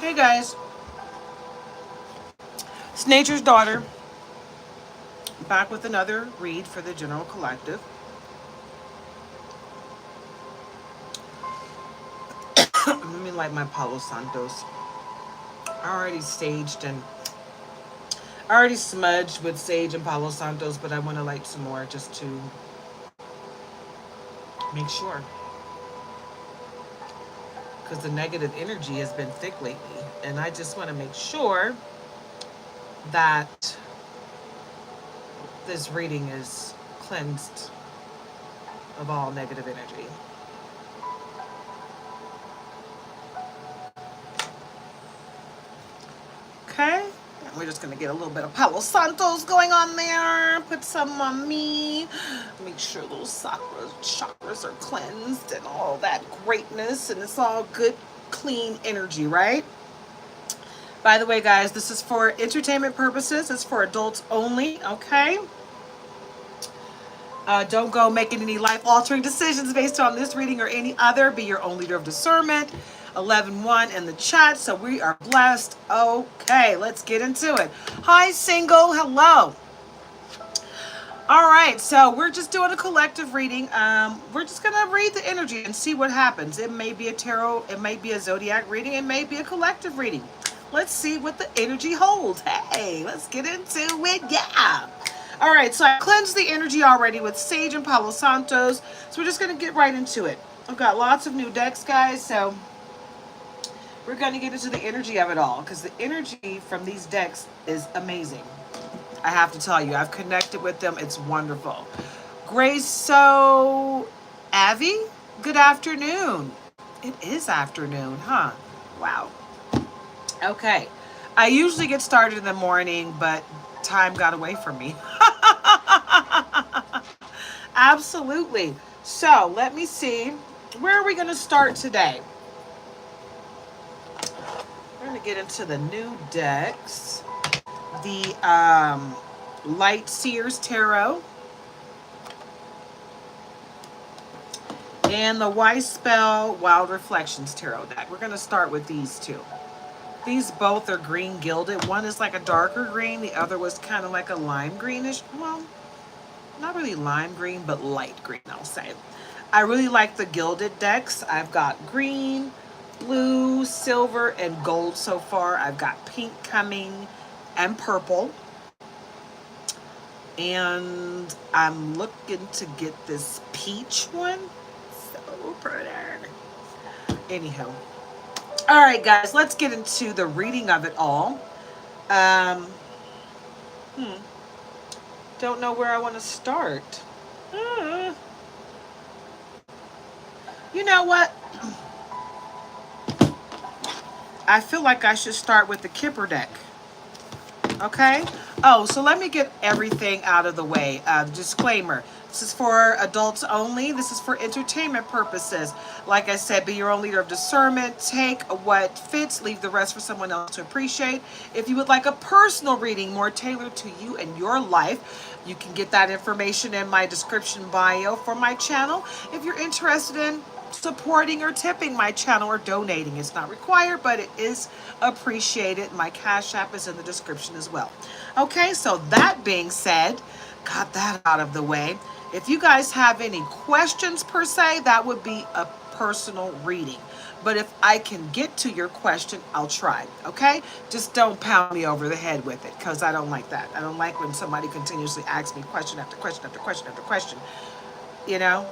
Hey guys, it's Nature's Daughter, back with another read for the General Collective. Let me light my Palo Santos. I already staged and I already smudged with sage and Palo Santos, but I want to light some more just to make sure. Because the negative energy has been thick lately, and I just want to make sure that this reading is cleansed of all negative energy. Okay, and we're just gonna get a little bit of Palo Santos going on there. Put some on me. Make sure those chakras are cleansed and all that greatness, and it's all good, clean energy, right? By the way, guys, this is for entertainment purposes. It's for adults only, okay? Don't go making any life-altering decisions based on this reading or any other. Be your own leader of discernment. 11-1 in the chat, so we are blessed. Okay, let's get into it. Hi, single. Hello. All right, so we're just doing a collective reading. We're just going to read the energy and see what happens. It may be a tarot, it may be a zodiac reading, it may be a collective reading. Let's see what the energy holds. Hey, let's get into it. Yeah. All right, so I cleansed the energy already with Sage and Palo Santos. So we're just going to get right into it. I've got lots of new decks, guys, so we're going to get into the energy of it all because the energy from these decks is amazing. I have to tell you, I've connected with them. It's wonderful. Grace, so Avi, good afternoon. It is afternoon, huh? Wow. Okay. I usually get started in the morning, but time got away from me. Absolutely. So let me see. Where are we going to start today? We're going to get into the new decks. The Light Seers Tarot. And the Wise Spell Wild Reflections Tarot deck. We're going to start with these two. These both are green gilded. One is like a darker green. The other was kind of like a lime greenish. Well, not really lime green, but light green, I'll say. I really like the gilded decks. I've got green, blue, silver, and gold so far. I've got pink coming and purple. And I'm looking to get this peach one. So pretty. Anywho. All right, guys, let's get into the reading of it all. Don't know where I want to start. You know what? I feel like I should start with the Kipper deck. Okay? Oh, so let me get everything out of the way. Disclaimer. This is for adults only. This is for entertainment purposes. Like I said, be your own leader of discernment. Take what fits. Leave the rest for someone else to appreciate. If you would like a personal reading more tailored to you and your life, you can get that information in my description bio for my channel. If you're interested in supporting or tipping my channel or donating, it's not required, but it is appreciated. My Cash App is in the description as well. Okay, so that being said, got that out of the way. If you guys have any questions per se, that would be a personal reading. But if I can get to your question, I'll try, okay? Just don't pound me over the head with it, because I don't like that. I don't like when somebody continuously asks me question after question after question after question. You know,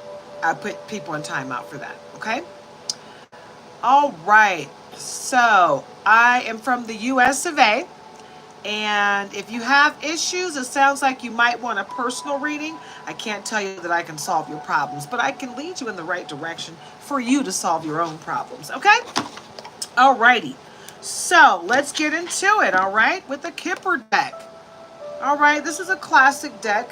I put people in timeout for that, okay? All right, so I am from the US of A. And if you have issues, it sounds like you might want a personal reading. I can't tell you that I can solve your problems, but I can lead you in the right direction for you to solve your own problems, okay? All righty. So let's get into it, all right, with the Kipper deck. All right, this is a classic deck.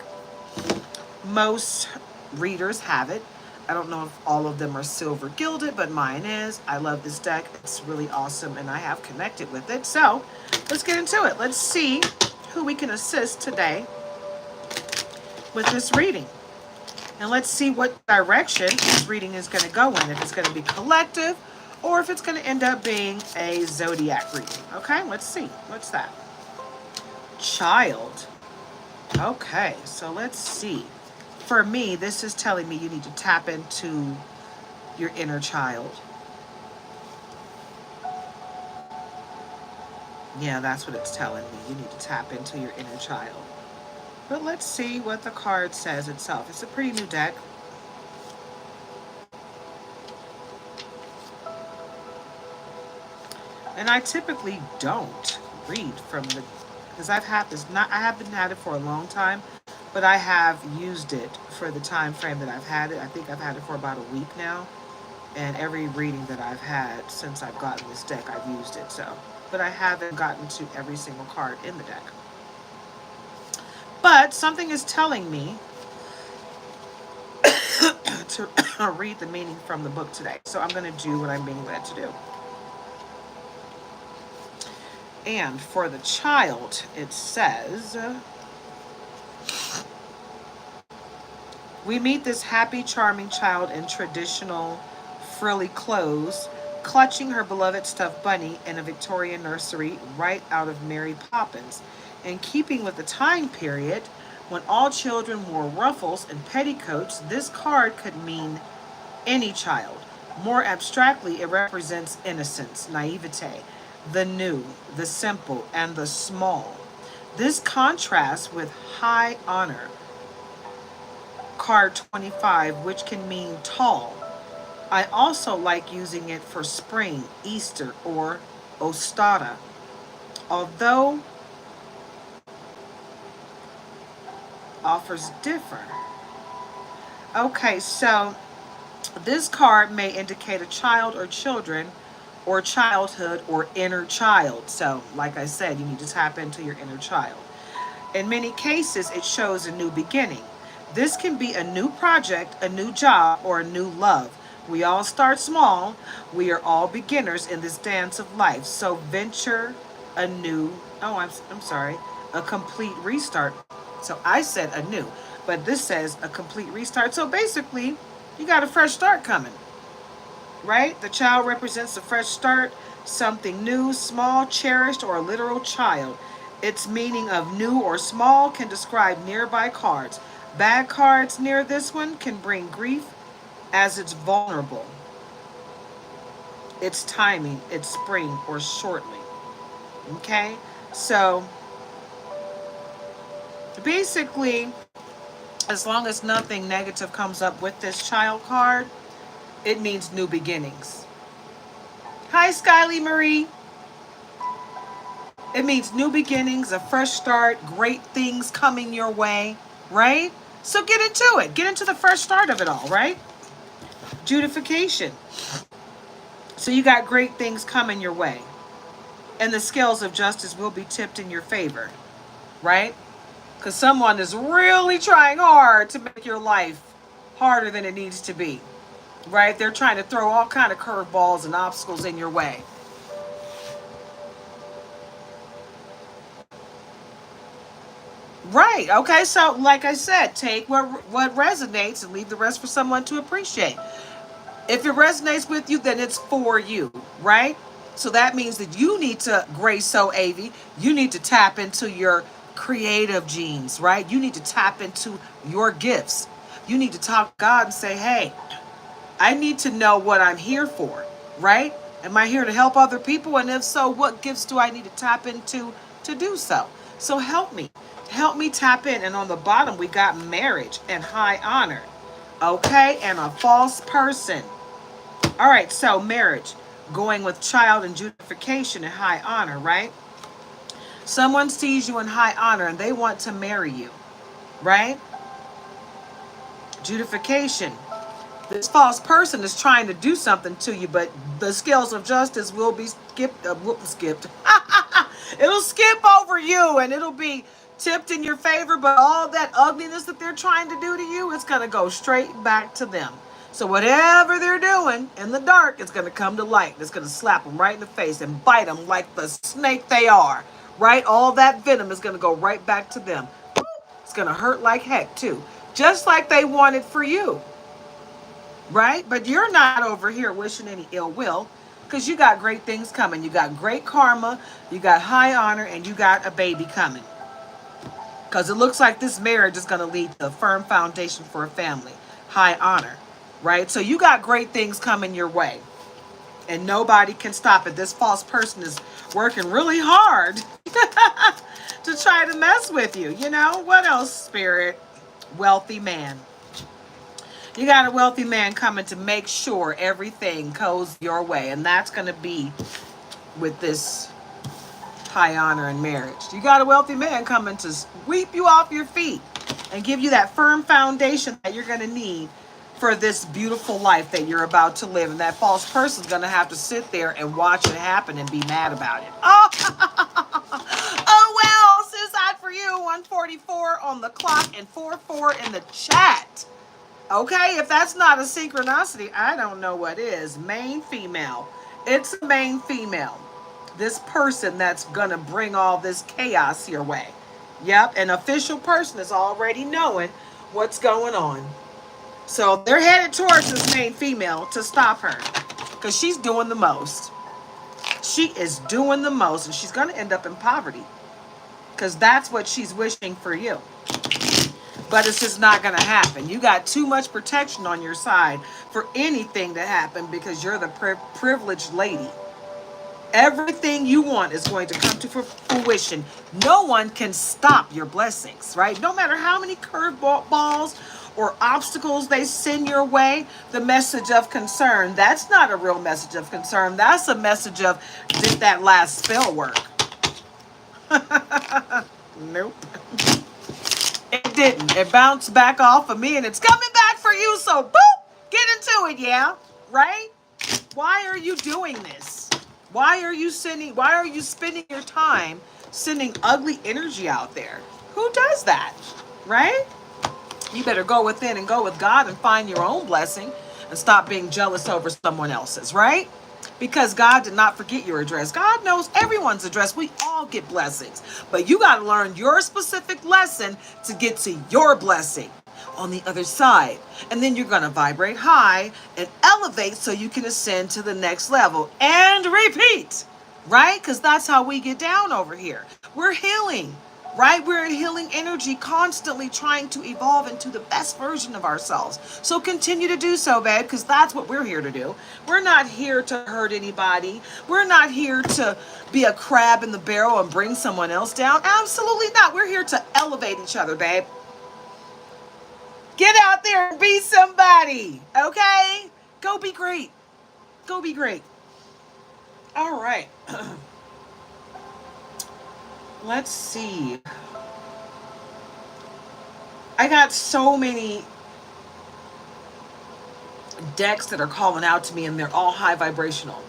Most readers have it. I don't know if all of them are silver gilded, but mine is. I love this deck. It's really awesome, and I have connected with it. So let's get into it. Let's see who we can assist today with this reading. And let's see what direction this reading is going to go in. If it's going to be collective or if it's going to end up being a zodiac reading. Okay, let's see. What's that? Child. Okay, so let's see. For me, this is telling me you need to tap into your inner child. Yeah, that's what it's telling me. You need to tap into your inner child. But let's see what the card says itself. It's a pretty new deck. And I typically don't read from the, because I've had this, I haven't had it for a long time, but I have used it for the time frame that I've had it. I think I've had it for about a week now. And every reading that I've had since I've gotten this deck, I've used it. So, but I haven't gotten to every single card in the deck. But something is telling me to read the meaning from the book today. So I'm going to do what I'm being led to do. And for the child, it says, we meet this happy, charming child in traditional frilly clothes, clutching her beloved stuffed bunny in a Victorian nursery right out of Mary Poppins. In keeping with the time period when all children wore ruffles and petticoats, this card could mean any child. More abstractly, it represents innocence, naivete, the new, the simple, and the small. This contrasts with high honor, card 25, which can mean tall. I also like using it for spring, Easter, or Ostara. Although offers differ. Okay, so this card may indicate a child or children or childhood or inner child. So, like I said, you need to tap into your inner child. In many cases, it shows a new beginning. This can be a new project, a new job, or a new love. We all start small. We are all beginners in this dance of life. So venture a new, I'm sorry, a complete restart. So I said a new, but this says a complete restart. So basically, you got a fresh start coming, right? The child represents a fresh start, something new, small, cherished, or a literal child. Its meaning of new or small can describe nearby cards. Bad cards near this one can bring grief as it's vulnerable. It's timing, it's spring or shortly. Okay? So basically, as long as nothing negative comes up with this child card, it means new beginnings. Hi, Skyly Marie. It means new beginnings, a fresh start, great things coming your way, right? So get into it. Get into the fresh start of it all, right? Judification. So you got great things coming your way. And the scales of justice will be tipped in your favor, right? Because someone is really trying hard to make your life harder than it needs to be, right? They're trying to throw all kind of curveballs and obstacles in your way. Right. Okay. So like I said, take what resonates and leave the rest for someone to appreciate. If it resonates with you, then it's for you, right? So that means that you need to, Grace So Avy, you need to tap into your creative genes, right? You need to tap into your gifts. You need to talk to God and say, hey, I need to know what I'm here for, right? Am I here to help other people? And if so, what gifts do I need to tap into to do so? So help me tap in. And on the bottom, we got marriage and high honor, okay? And a false person. All right, so marriage, going with child and judification and high honor, right? Someone sees you in high honor and they want to marry you, right? Judification. This false person is trying to do something to you, but the scales of justice will be skipped. It'll skip over you and it'll be tipped in your favor, but all that ugliness that they're trying to do to you, it's going to go straight back to them. So whatever they're doing in the dark, it's going to come to light. It's going to slap them right in the face and bite them like the snake they are, right? All that venom is going to go right back to them. It's going to hurt like heck too, just like they wanted for you, right? But you're not over here wishing any ill will. because you got great things coming. You got great karma, you got high honor, and you got a baby coming. Because it looks like this marriage is going to lead to a firm foundation for a family. High honor, right? So you got great things coming your way. And nobody can stop it. This false person is working really hard to try to mess with you. You know, what else, Spirit? Wealthy man. You got a wealthy man coming to make sure everything goes your way. And that's going to be with this high honor in marriage. You got a wealthy man coming to sweep you off your feet and give you that firm foundation that you're going to need for this beautiful life that you're about to live. And that false person's going to have to sit there and watch it happen and be mad about it. Oh, oh well, suicide for you. 1:44 on the clock and 4:4 in the chat. Okay, if that's not a synchronicity, I don't know what is. Main female. It's a main female. This person that's gonna bring all this chaos your way. Yep, an official person is already knowing what's going on. So they're headed towards this main female to stop her, because she's doing the most. She is doing the most, and she's gonna end up in poverty, because that's what she's wishing for you. But it's just not gonna happen. You got too much protection on your side for anything to happen, because you're the privileged lady. Everything you want is going to come to fruition. No one can stop your blessings, right? No matter how many curveballs or obstacles they send your way, the message of concern, that's not a real message of concern. That's a message of, did that last spell work? Nope. It didn't. It bounced back off of me and it's coming back for you. So boop, get into it, yeah? Right? Why are you doing this? Why are you spending your time sending ugly energy out there? Who does that? Right? You better go within and go with God and find your own blessing and stop being jealous over someone else's, right? Because God did not forget your address. God knows everyone's address. We all get blessings. But you got to learn your specific lesson to get to your blessing on the other side. And then you're going to vibrate high and elevate so you can ascend to the next level and repeat, right? Because that's how we get down over here. We're healing, right? We're in healing energy, constantly trying to evolve into the best version of ourselves. So continue to do so, babe, because that's what we're here to do. We're not here to hurt anybody. We're not here to be a crab in the barrel and bring someone else down. Absolutely not. We're here to elevate each other, babe. Get out there and be somebody, okay? Go be great. Go be great. All right. Let's see. I got so many decks that are calling out to me, and they're all high vibrational.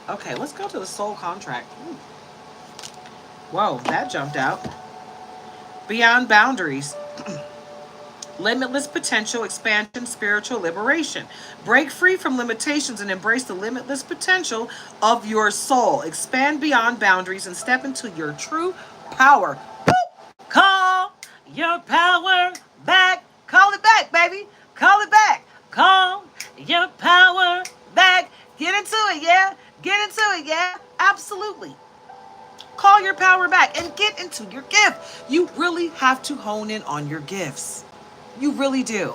Okay, let's go to the soul contract. Whoa, that jumped out. Beyond boundaries. Limitless potential, expansion, spiritual liberation. Break free from limitations and embrace the limitless potential of your soul. Expand beyond boundaries and step into your true power. Boop. Call your power back. Call it back, baby. Call it back. Call your power back. Get into it, yeah? Get into it, yeah? Absolutely. Call your power back and get into your gift. You really have to hone in on your gifts. You really do.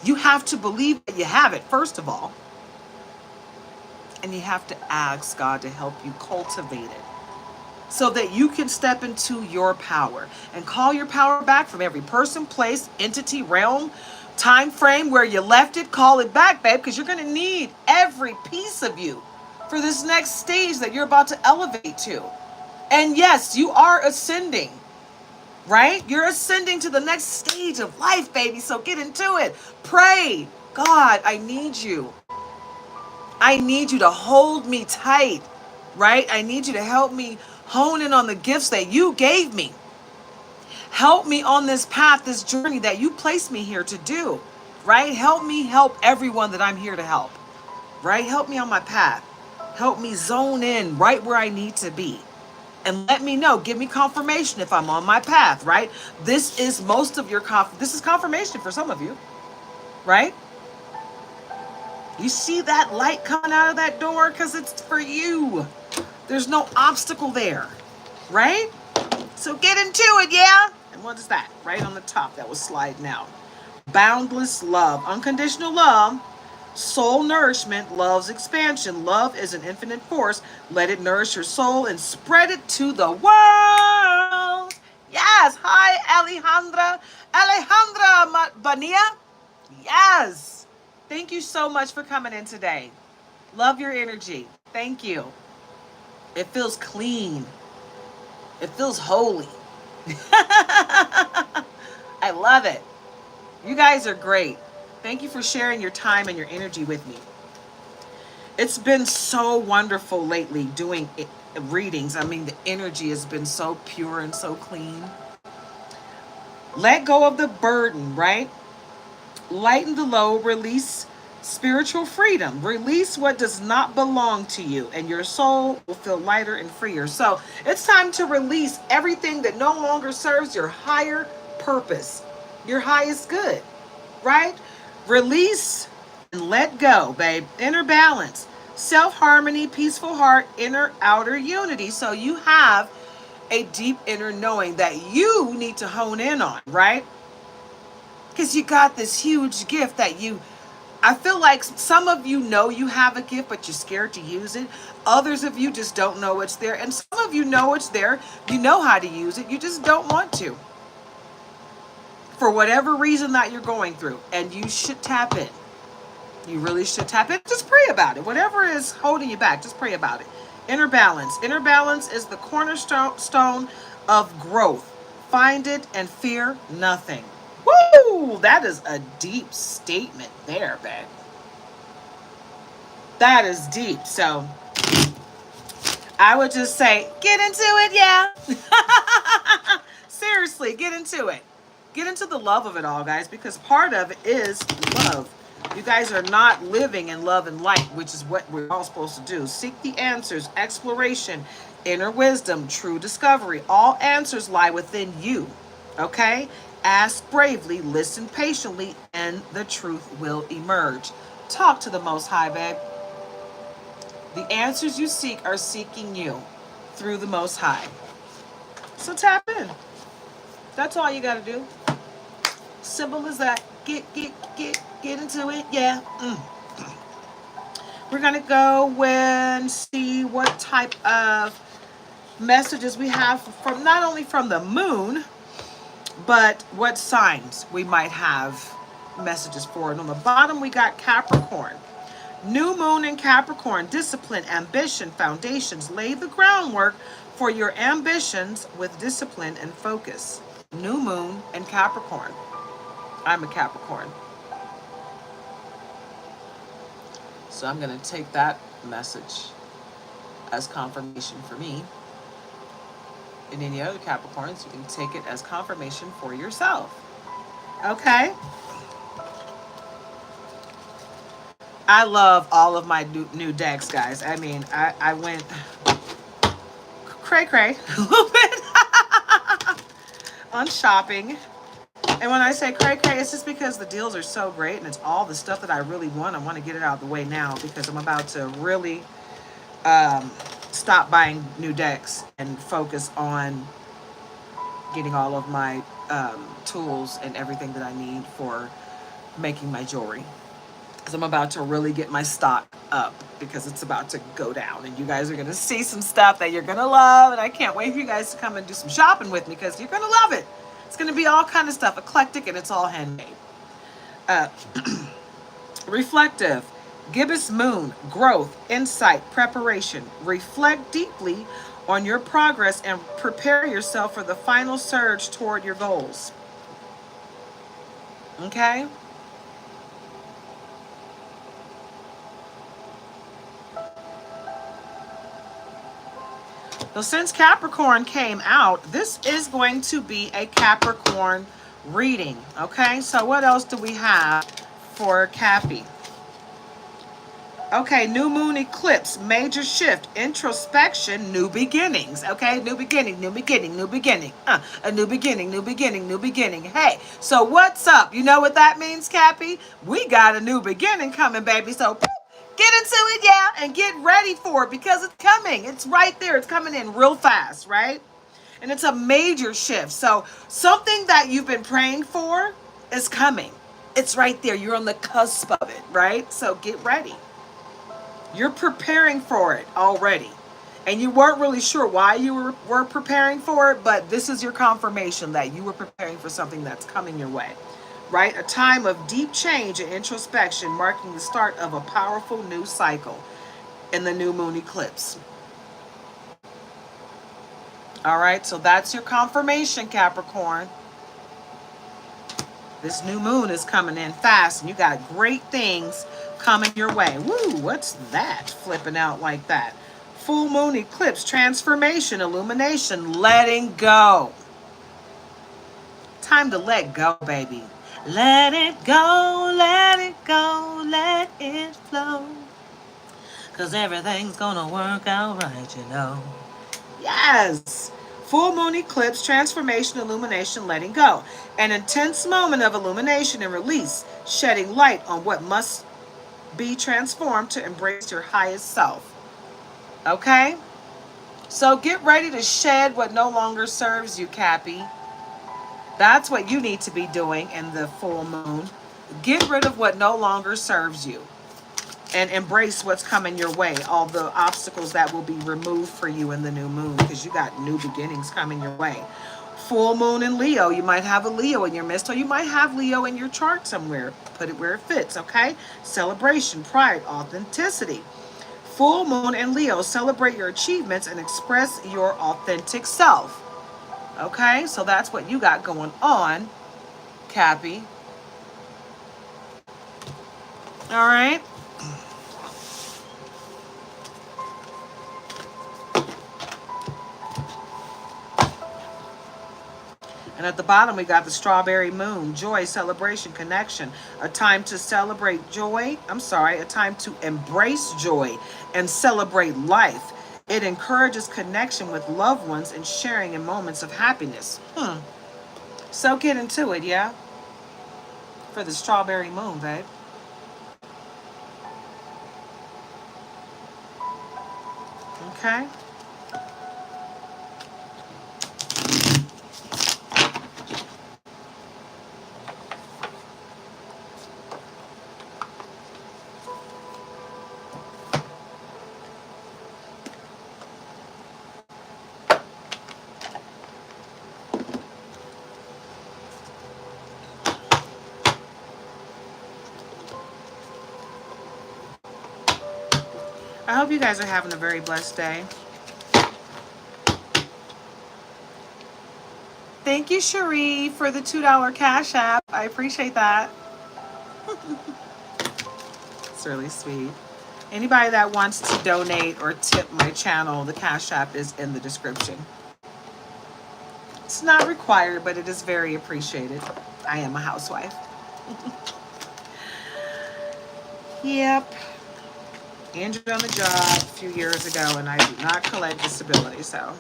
You have to believe that you have it, first of all. And you have to ask God to help you cultivate it so that you can step into your power and call your power back from every person, place, entity, realm, time frame where you left it. Call it back, babe, because you're going to need every piece of you for this next stage that you're about to elevate to. And yes, you are ascending, right? You're ascending to the next stage of life, baby. So get into it. Pray. God, I need you. I need you to hold me tight, right? I need you to help me hone in on the gifts that you gave me. Help me on this path, this journey that you placed me here to do, right? Help me help everyone that I'm here to help, right? Help me on my path. Help me zone in right where I need to be. and let me know. Give me confirmation if I'm on my path, right? This is most of your this is confirmation for some of you, right? You see that light coming out of that door because it's for you. There's no obstacle there, right? So get into it, yeah? And what is that? Right on the top that was sliding out. Boundless love, unconditional love, soul nourishment, love's expansion. Love is an infinite force. Let it nourish your soul and spread it to the world. Yes. Hi, Alejandra. Alejandra Bania. Yes. Thank you so much for coming in today. Love your energy. Thank you. It feels clean. It feels holy. I love it. You guys are great. Thank you for sharing your time and your energy with me. It's been so wonderful lately doing readings. I mean, the energy has been so pure and so clean. Let go of the burden, right? Lighten the load, release spiritual freedom. Release what does not belong to you, and your soul will feel lighter and freer. So it's time to release everything that no longer serves your higher purpose, your highest good, right? Release and let go, babe. Inner balance, self-harmony, peaceful heart, inner outer unity. So you have a deep inner knowing that you need to hone in on, right? Because you got this huge gift that I feel like some of you know you have a gift, but you're scared to use it. Others of you just don't know it's there. And some of you know it's there. You know how to use it. You just don't want to. For whatever reason that you're going through. And you should tap in. You really should tap in. Just pray about it. Whatever is holding you back, just pray about it. Inner balance. Inner balance is the cornerstone of growth. Find it and fear nothing. Woo! That is a deep statement there, babe. That is deep. So I would just say, get into it, yeah. Seriously, get into it. Get into the love of it all, guys, because part of it is love. You guys are not living in love and light, which is what we're all supposed to do. Seek the answers, exploration, inner wisdom, true discovery. All answers lie within you, okay? Ask bravely, listen patiently, and the truth will emerge. Talk to the Most High, babe. The answers you seek are seeking you through the Most High. So tap in. That's all you got to do. Simple as that. Get into it. Yeah. We're going to go and see what type of messages we have from not only from the moon, but what signs we might have messages for. And on the bottom, we got Capricorn. New moon in Capricorn, discipline, ambition, foundations. Lay the groundwork for your ambitions with discipline and focus. New moon in Capricorn. I'm a Capricorn. So I'm going to take that message as confirmation for me. And any other Capricorns, you can take it as confirmation for yourself. Okay? I love all of my new decks, guys. I mean, I went cray-cray a little bit on shopping. And when I say cray-cray, it's just because the deals are so great and it's all the stuff that I really want. I want to get it out of the way now because I'm about to really stop buying new decks and focus on getting all of my tools and everything that I need for making my jewelry. Because I'm about to really get my stock up because it's about to go down. And you guys are going to see some stuff that you're going to love. And I can't wait for you guys to come and do some shopping with me because you're going to love it. It's going to be all kind of stuff, eclectic, and it's all handmade. Reflective, gibbous moon, growth, insight, preparation. Reflect deeply on your progress and prepare yourself for the final surge toward your goals. Okay? So since Capricorn came out, this is going to be a Capricorn reading. Okay, so what else do we have for Cappy? Okay, new moon eclipse, major shift, introspection, new beginnings. Okay, new beginning, new beginning, new beginning. A new beginning, new beginning, new beginning. Hey, so what's up? You know what that means, Cappy? We got a new beginning coming, baby. So get into it, yeah, and get ready for it because it's coming. It's right there. It's coming in real fast, right? And it's a major shift. So something that you've been praying for is coming. It's right there. You're on the cusp of it, right? So get ready. You're preparing for it already. And you weren't really sure why you were preparing for it, but this is your confirmation that you were preparing for something that's coming your way. Right? A time of deep change and introspection, marking the start of a powerful new cycle in the new moon eclipse. All right, so that's your confirmation, Capricorn. This new moon is coming in fast, and you got great things coming your way. Woo, what's that flipping out like that? Full moon eclipse, transformation, illumination, letting go. Time to let go, baby. Let it go, let it go, let it flow. 'Cause everything's gonna work out right, you know. Yes. Full moon eclipse, transformation, illumination, letting go. An intense moment of illumination and release, shedding light on what must be transformed to embrace your highest self. Okay? So get ready to shed what no longer serves you, Cappy. That's what you need to be doing in the full moon. Get rid of what no longer serves you and embrace what's coming your way, all the obstacles that will be removed for you in the new moon because you got new beginnings coming your way. Full moon in Leo, you might have a Leo in your midst, or you might have Leo in your chart somewhere. Put it where it fits, okay? Celebration, pride, authenticity. Full moon in Leo, celebrate your achievements and express your authentic self. Okay, so that's what you got going on, Cappy. All right. And at the bottom, we got the strawberry moon, joy, celebration, connection. A time to celebrate joy. A time to embrace joy and celebrate life. It encourages connection with loved ones and sharing in moments of happiness. So get into it, yeah? For the strawberry moon, babe. Okay? I hope you guys are having a very blessed day. Thank you, Cherie, for the $2 Cash App. I appreciate that. It's really sweet. Anybody that wants to donate or tip my channel, the Cash App is in the description. It's not required, but it is very appreciated. I am a housewife. Yep. Injured on the job a few years ago, and I do not collect disability, so.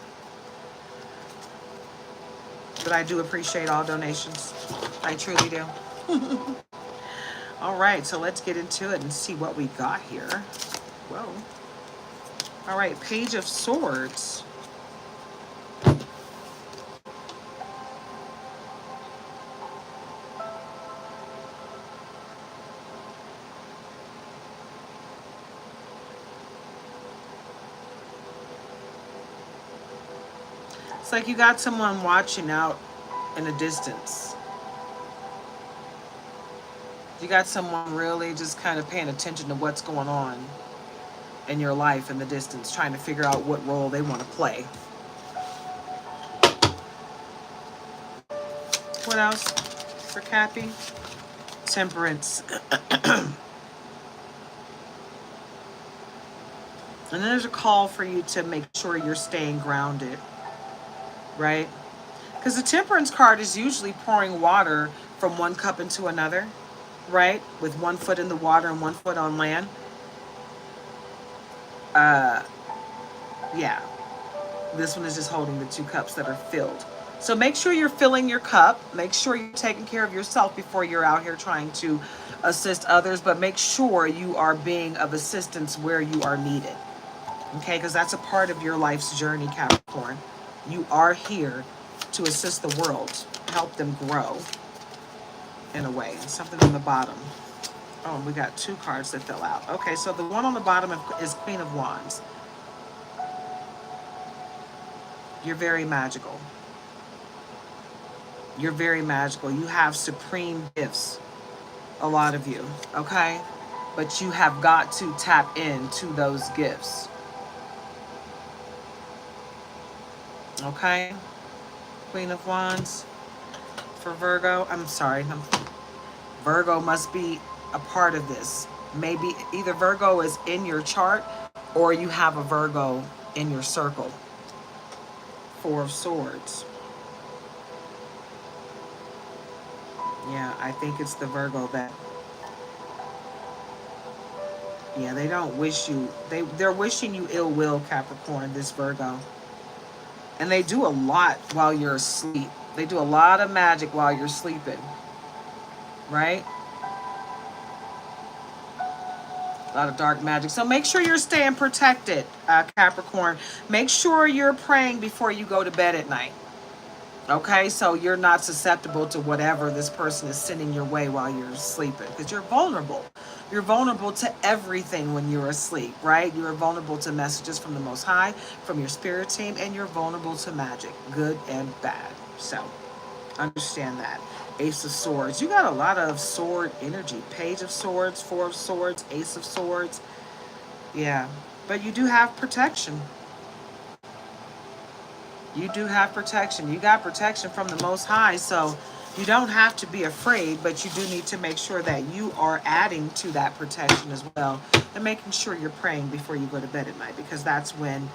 But I do appreciate all donations. I truly do. All right, so let's get into it and see what we got here. Whoa. All right, Page of Swords. It's like you got someone watching out in a distance. You got someone really just kind of paying attention to what's going on in your life in the distance, trying to figure out what role they want to play. What else for Cappy? Temperance. And then there's a call for you to make sure you're staying grounded, right? Because the Temperance card is usually pouring water from one cup into another, right? With one foot in the water and one foot on land. Yeah, this one is just holding the 2 cups that are filled. So make sure you're filling your cup. Make sure you're taking care of yourself before you're out here trying to assist others. But make sure you are being of assistance where you are needed. Okay, because that's a part of your life's journey, Capricorn. You are here to assist the world, help them grow in a way. Something on the bottom. Oh, we got 2 cards that fell out. Okay, so the one on the bottom is Queen of Wands. You're very magical. You're very magical. You have supreme gifts, a lot of you, okay? But you have got to tap into those gifts. Okay? Queen of Wands for Virgo. I'm sorry. Virgo must be a part of this. Maybe either Virgo is in your chart or you have a Virgo in your circle. 4 of Swords. Yeah, I think it's the Virgo that... Yeah, they don't wish you... They're wishing you ill will, Capricorn, this Virgo. And they do a lot while you're asleep. They do a lot of magic while you're sleeping. Right? A lot of dark magic. So make sure you're staying protected, Capricorn. Make sure you're praying before you go to bed at night. Okay? So you're not susceptible to whatever this person is sending your way while you're sleeping. Because you're vulnerable. You're vulnerable to everything when you're asleep, right? You're vulnerable to messages from the Most High, from your spirit team, and you're vulnerable to magic, good and bad. So understand that. Ace of Swords. You got a lot of sword energy. Page of Swords, 4 of Swords, Ace of Swords. Yeah, but you do have protection. You do have protection. You got protection from the Most High, so you don't have to be afraid, but you do need to make sure that you are adding to that protection as well and making sure you're praying before you go to bed at night, because that's when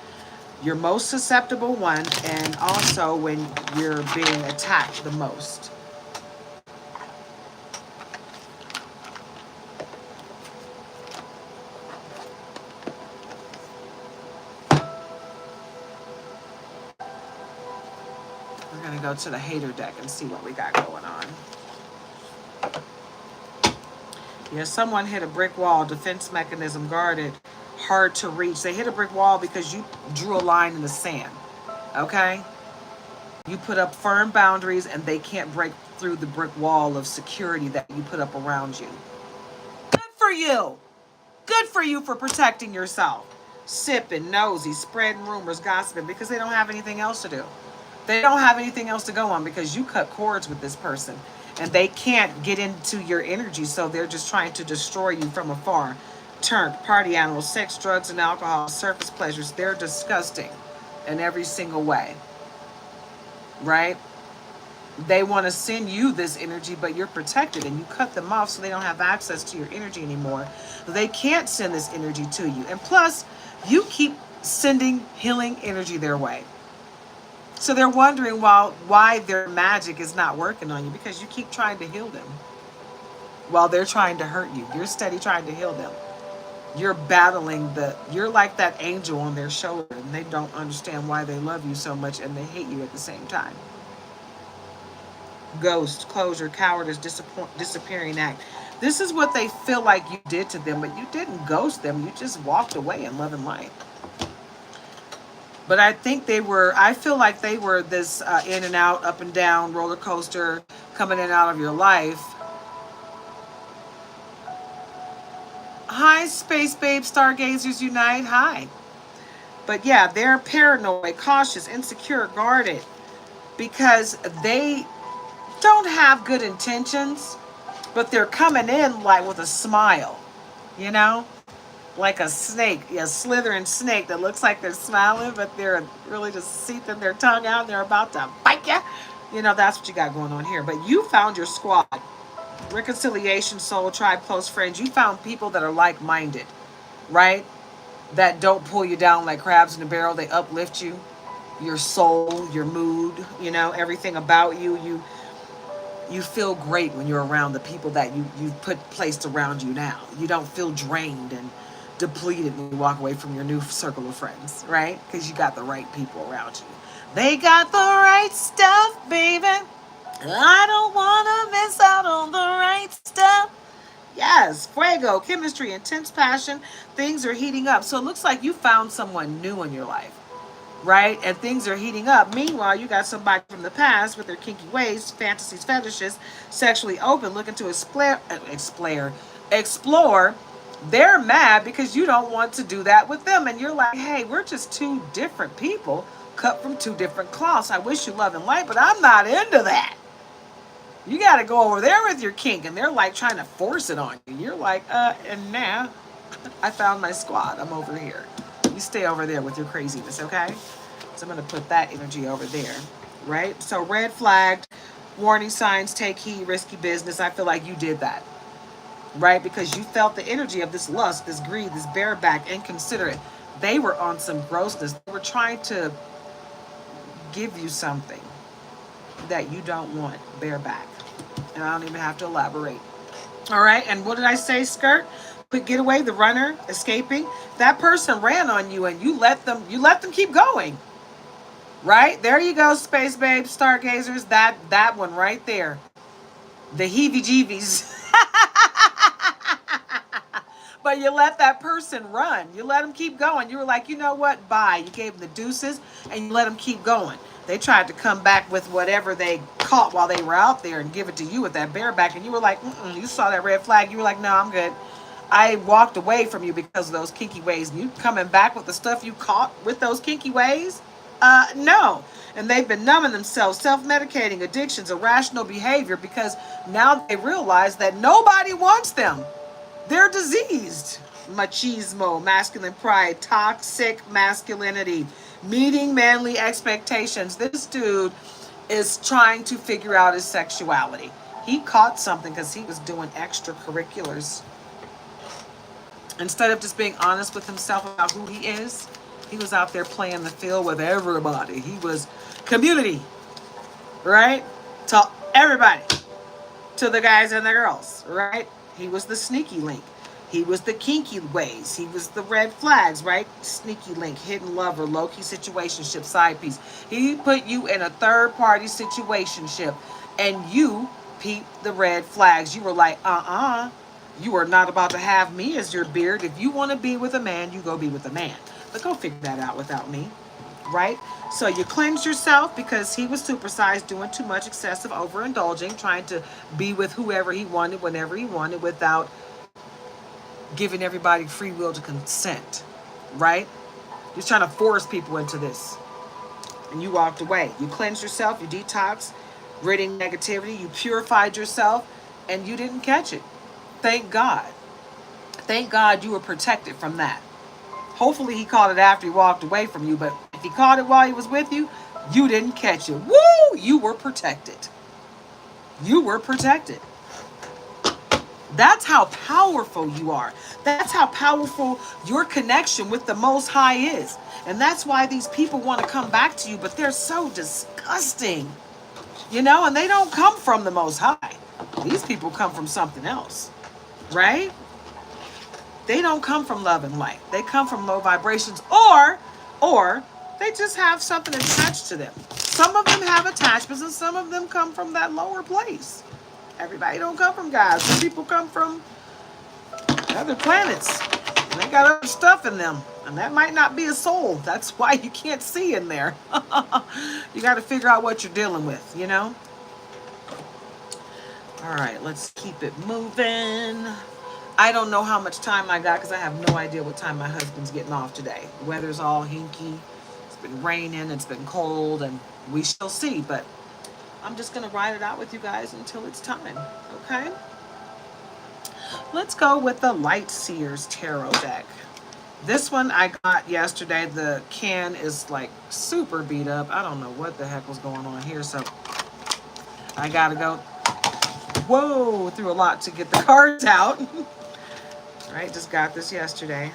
you're most susceptible, one, and also when you're being attacked the most. We're going to go to the hater deck and see what we got going on. Yeah, someone hit a brick wall, defense mechanism guarded, hard to reach. They hit a brick wall because you drew a line in the sand, okay? You put up firm boundaries and they can't break through the brick wall of security that you put up around you. Good for you. Good for you for protecting yourself. Sipping, nosy, spreading rumors, gossiping, because they don't have anything else to do. They don't have anything else to go on because you cut cords with this person. And they can't get into your energy, so they're just trying to destroy you from afar. Turk, party animals, sex, drugs, and alcohol, surface pleasures. They're disgusting in every single way. Right? They want to send you this energy, but you're protected, and you cut them off so they don't have access to your energy anymore. They can't send this energy to you. And plus, you keep sending healing energy their way. So they're wondering why their magic is not working on you, because you keep trying to heal them while they're trying to hurt you. You're steady trying to heal them. You're battling you're like that angel on their shoulder, and they don't understand why they love you so much and they hate you at the same time. Ghost, closure, cowardice, disappearing act. This is what they feel like you did to them, but you didn't ghost them. You just walked away in love and light. But I feel like they were this in and out, up and down roller coaster coming in and out of your life. Hi, Space Babe, Stargazers Unite. Hi. But yeah, they're paranoid, cautious, insecure, guarded, because they don't have good intentions, but they're coming in like with a smile, you know? Like a snake, a slithering snake that looks like they're smiling, but they're really just seething their tongue out and they're about to bite you. You know, that's what you got going on here. But you found your squad. Reconciliation, soul, tribe, close friends. You found people that are like-minded, right? That don't pull you down like crabs in a barrel. They uplift you, your soul, your mood, you know, everything about you. You feel great when you're around the people that you've placed around you now. You don't feel drained and depleted when you walk away from your new circle of friends, right? Because you got the right people around you. They got the right stuff, baby. I don't want to miss out on the right stuff. Yes, fuego, chemistry, intense passion. Things are heating up. So it looks like you found someone new in your life, right? And things are heating up. Meanwhile, you got somebody from the past with their kinky ways, fantasies, fetishes, sexually open, looking to explore. They're mad because you don't want to do that with them. And you're like, hey, we're just two different people cut from two different cloths. I wish you love and light, but I'm not into that. You got to go over there with your kink. And they're like trying to force it on you. You're like, and now I found my squad. I'm over here. You stay over there with your craziness, okay? So I'm going to put that energy over there, right? So red flagged, warning signs, take heed, risky business. I feel like you did that, right? Because you felt the energy of this lust, this greed, this bareback, inconsiderate. They were on some grossness. They were trying to give you something that you don't want, bareback. And I don't even have to elaborate. All right, and what did I say, skirt? Quick getaway, the runner, escaping. That person ran on you and you let them keep going. Right? There you go, space babe, stargazers. That one right there. The heebie-jeebies. But you let that person run. You let them keep going. You were like, you know what? Bye. You gave them the deuces and you let them keep going. They tried to come back with whatever they caught while they were out there and give it to you with that bareback. And you were like, you saw that red flag. You were like, no, I'm good. I walked away from you because of those kinky ways. And you coming back with the stuff you caught with those kinky ways? No. And they've been numbing themselves, self-medicating, addictions, irrational behavior because now they realize that nobody wants them. They're diseased. Machismo, masculine pride, toxic masculinity, meeting manly expectations. This dude is trying to figure out his sexuality. He caught something because he was doing extracurriculars. Instead of just being honest with himself about who he is, he was out there playing the field with everybody. He was community, right? To everybody. To the guys and the girls, right? He was the sneaky link. He was the kinky ways. He was the red flags, right? Sneaky link, hidden lover, low-key situationship, side piece. He put you in a third-party situationship, and you peeped the red flags. You were like, you are not about to have me as your beard. If you want to be with a man, you go be with a man. But go figure that out without me, right? So you cleansed yourself because he was supersized, doing too much, excessive, overindulging, trying to be with whoever he wanted, whenever he wanted, without giving everybody free will to consent, right? He's trying to force people into this. And you walked away. You cleansed yourself, you detoxed, ridding negativity, you purified yourself, and you didn't catch it. Thank God. Thank God you were protected from that. Hopefully he caught it after he walked away from you, but if he caught it while he was with you, you didn't catch it. Woo! You were protected. You were protected. That's how powerful you are. That's how powerful your connection with the Most High is. And that's why these people want to come back to you, but they're so disgusting. You know, and they don't come from the Most High. These people come from something else, right? They don't come from love and light. They come from low vibrations, or they just have something attached to them. Some of them have attachments and some of them come from that lower place. Everybody don't come from God. Some people come from other planets. And they got other stuff in them. And that might not be a soul. That's why you can't see in there. You got to figure out what you're dealing with, you know? All right, let's keep it moving. I don't know how much time I got because I have no idea what time my husband's getting off today. The weather's all hinky. It's been raining. It's been cold. And we shall see. But I'm just going to ride it out with you guys until it's time. Okay? Let's go with the Light Seers Tarot deck. This one I got yesterday. The can is like super beat up. I don't know what the heck was going on here. So I got to go, through a lot to get the cards out. Right, just got this yesterday.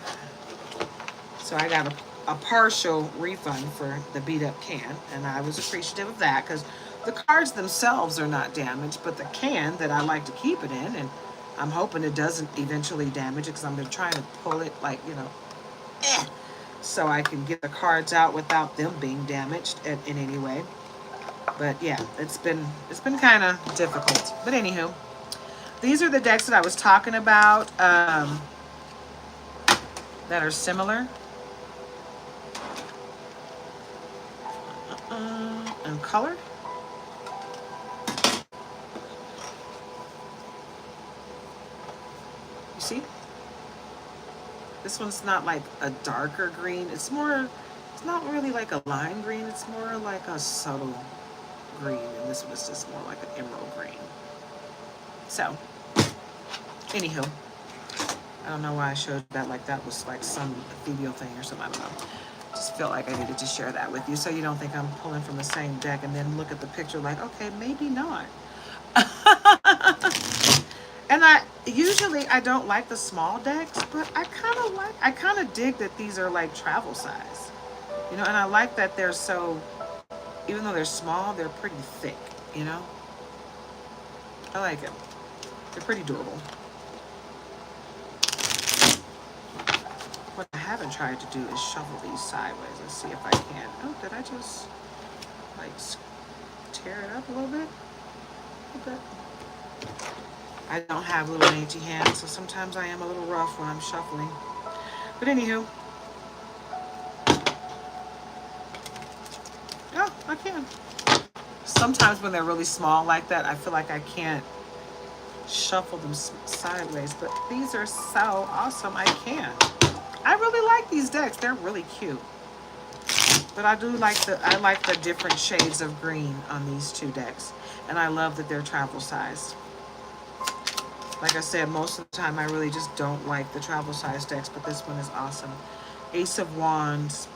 So I got a partial refund for the beat up can. And I was appreciative of that because the cards themselves are not damaged, but the can that I like to keep it in, and I'm hoping it doesn't eventually damage it because I'm trying to pull it like, you know, so I can get the cards out without them being damaged in any way. But yeah, it's been kind of difficult. But anywho, these are the decks that I was talking about that are similar in color. You see? This one's not like a darker green. It's not really like a lime green. It's more like a subtle green. And this one is just more like an emerald green. So, anywho, I don't know why I showed that like that was like some ethereal thing or something. I don't know. Just felt like I needed to share that with you so you don't think I'm pulling from the same deck and then look at the picture like, okay, maybe not. And I don't like the small decks, but I kind of dig that these are like travel size, you know, and I like that they're so, even though they're small, they're pretty thick, you know. I like it. They're pretty durable. What I haven't tried to do is shuffle these sideways. Let's see if I can. Oh, did I just like tear it up a little bit? I don't have little dainty hands, so sometimes I am a little rough when I'm shuffling. But anywho, oh, I can. Sometimes when they're really small like that, I feel like I can't shuffle them sideways, but these are so awesome, I can. I really like these decks. They're really cute. But I like the different shades of green on these two decks, and I love that they're travel sized. Like I said, most of the time I really just don't like the travel size decks, but this one is awesome. Ace of Wands.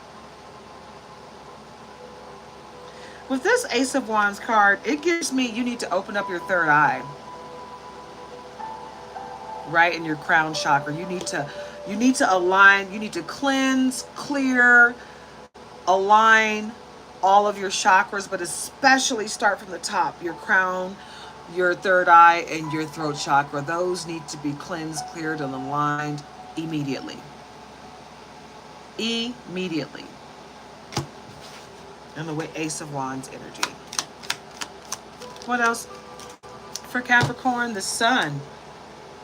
With this Ace of Wands card, it gives me, you need to open up your third eye. Right in your crown chakra. You need to align, you need to cleanse, clear, align all of your chakras, but especially start from the top, your crown, your third eye, and your throat chakra. Those need to be cleansed, cleared, and aligned immediately. Immediately. And the way Ace of Wands energy. What else? For Capricorn, the sun.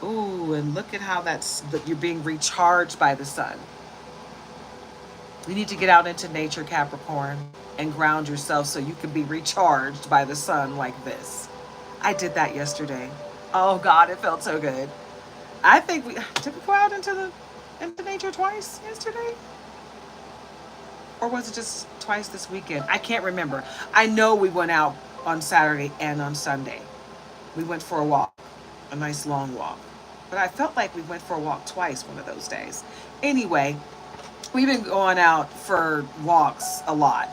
Ooh, and look at how you're being recharged by the sun. You need to get out into nature, Capricorn, and ground yourself so you can be recharged by the sun like this. I did that yesterday. Oh God, it felt so good. I think did we go out into nature twice yesterday? Or was it just twice this weekend? I can't remember. I know we went out on Saturday and on Sunday. We went for a walk, a nice long walk. But I felt like we went for a walk twice one of those days. Anyway, we've been going out for walks a lot.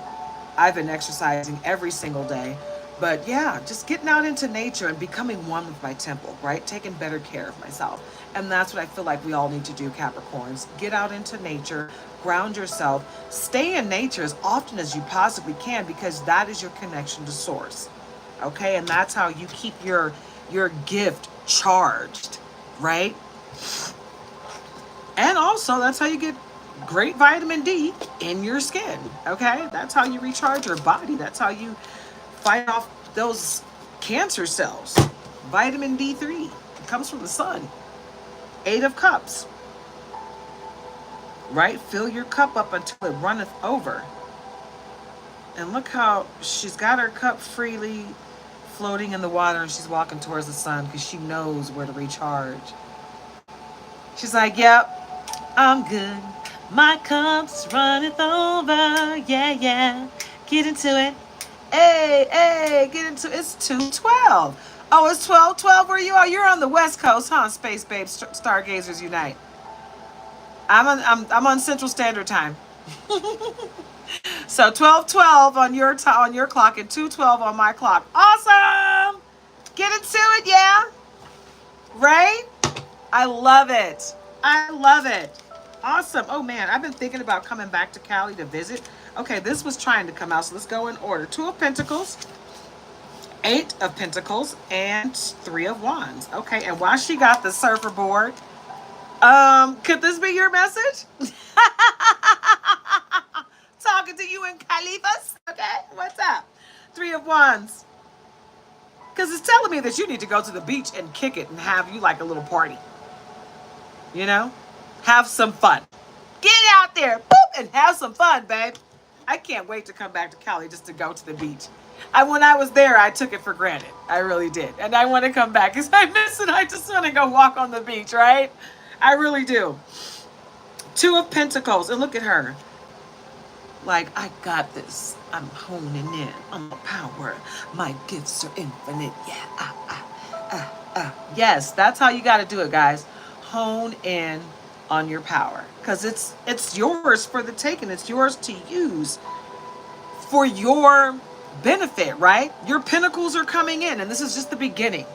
I've been exercising every single day. But yeah, just getting out into nature and becoming one with my temple, right? Taking better care of myself. And that's what I feel like we all need to do, Capricorns. Get out into nature, ground yourself, stay in nature as often as you possibly can, because that is your connection to source. Okay? And that's how you keep your gift charged, right? And also that's how you get great vitamin D in your skin. Okay? That's how you recharge your body. That's how you fight off those cancer cells. Vitamin D3 comes from the sun. 8 of Cups. Right? Fill your cup up until it runneth over. And look how she's got her cup freely floating in the water, and she's walking towards the sun because she knows where to recharge. She's like, yep, I'm good. My cup's runneth over. Yeah, yeah. Get into it. Hey, get into it. It's 2:12. Oh, it's 12:12 where you are. You're on the West Coast, huh? Space Babes, Stargazers Unite. I'm on Central Standard Time. So 12:12 on your clock and 2:12 on my clock. Awesome. Get into it, yeah. Right? I love it. I love it. Awesome. Oh man, I've been thinking about coming back to Cali to visit. Okay, this was trying to come out, so let's go in order. 2 of Pentacles, Eight of Pentacles and Three of Wands. Okay, and while she got the surfer board, could this be your message? Talking to you in Califas. Okay, what's up? Three of Wands. Because it's telling me that you need to go to the beach and kick it and have you like a little party. You know? Have some fun. Get out there, boop, and have some fun, babe. I can't wait to come back to Cali just to go to the beach. When I was there, I took it for granted. I really did. And I want to come back because I miss it. I just want to go walk on the beach, right? I really do. Two of Pentacles. And look at her. Like, I got this. I'm honing in on my power. My gifts are infinite. Yeah. Yes, that's how you got to do it, guys. Hone in on your power. Because it's yours for the taking. It's yours to use for your benefit, right? Your pinnacles are coming in, and this is just the beginning.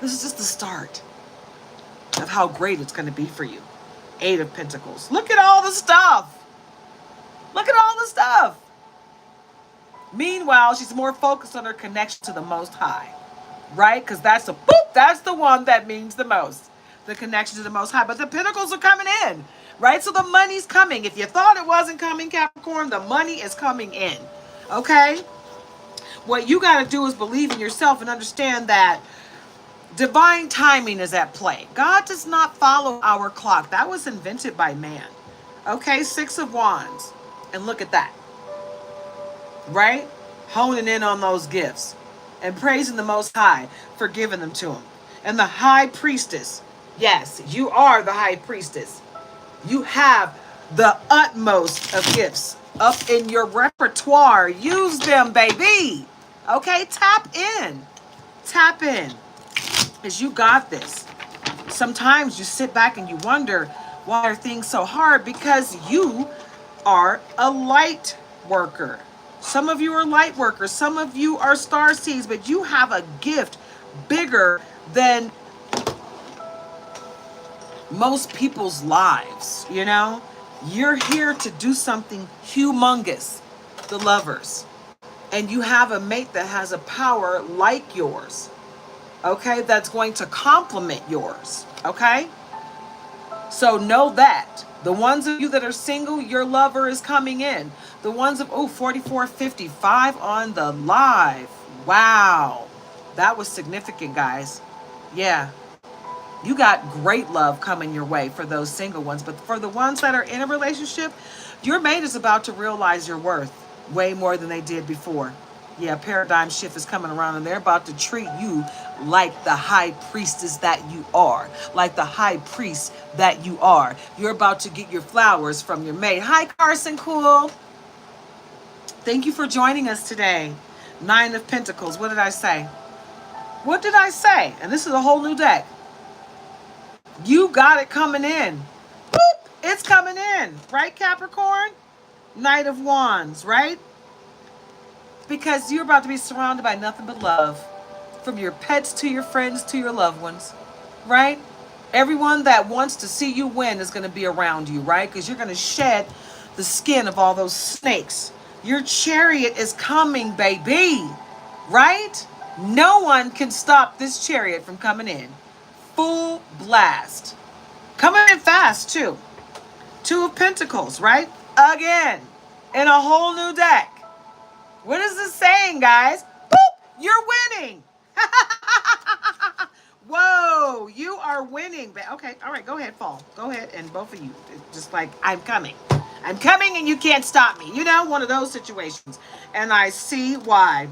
This is just the start of how great it's going to be for you. Eight of Pentacles. Look at all the stuff. Look at all the stuff. Meanwhile, she's more focused on her connection to the Most High, right? Because that's the one that means the most. The connection to the Most High. But the Pentacles are coming in, right? So the money's coming. If you thought it wasn't coming, Capricorn, the money is coming in, okay? What you got to do is believe in yourself and understand that divine timing is at play. God does not follow our clock. That was invented by man. Okay, Six of Wands. And look at that. Right? Honing in on those gifts. And praising the Most High for giving them to him. And the High Priestess. Yes, you are the High Priestess. You have the utmost of gifts up in your repertoire. Use them, baby. Okay, tap in. Tap in. Because you got this. Sometimes you sit back and you wonder, why are things so hard? Because you are a light worker. Some of you are light workers. Some of you are star seeds, but you have a gift bigger than most people's lives, you know? You're here to do something humongous, the Lovers. And you have a mate that has a power like yours, okay? That's going to complement yours, okay? So know that. The ones of you that are single, your lover is coming in. The ones of, 4455 on the live. Wow. That was significant, guys. Yeah. You got great love coming your way for those single ones. But for the ones that are in a relationship, your mate is about to realize your worth way more than they did before. Yeah, paradigm shift is coming around and they're about to treat you like the high priestess that you are. Like the high priest that you are. You're about to get your flowers from your mate. Hi, Carson Cool. Thank you for joining us today. Nine of Pentacles. What did I say? What did I say? And this is a whole new deck. You got it coming in. Boop! It's coming in. Right, Capricorn? Knight of Wands, right? Because you're about to be surrounded by nothing but love. From your pets to your friends to your loved ones. Right? Everyone that wants to see you win is going to be around you, right? Because you're going to shed the skin of all those snakes. Your chariot is coming, baby. Right? No one can stop this chariot from coming in. Full blast. Coming in fast, too. Two of Pentacles, right? Again. In a whole new deck. What is this saying, guys? Boop! You're winning. Whoa, you are winning. Okay, all right, go ahead, fall. Go ahead, and both of you. Just like, I'm coming. I'm coming and you can't stop me. You know, one of those situations. And I see why.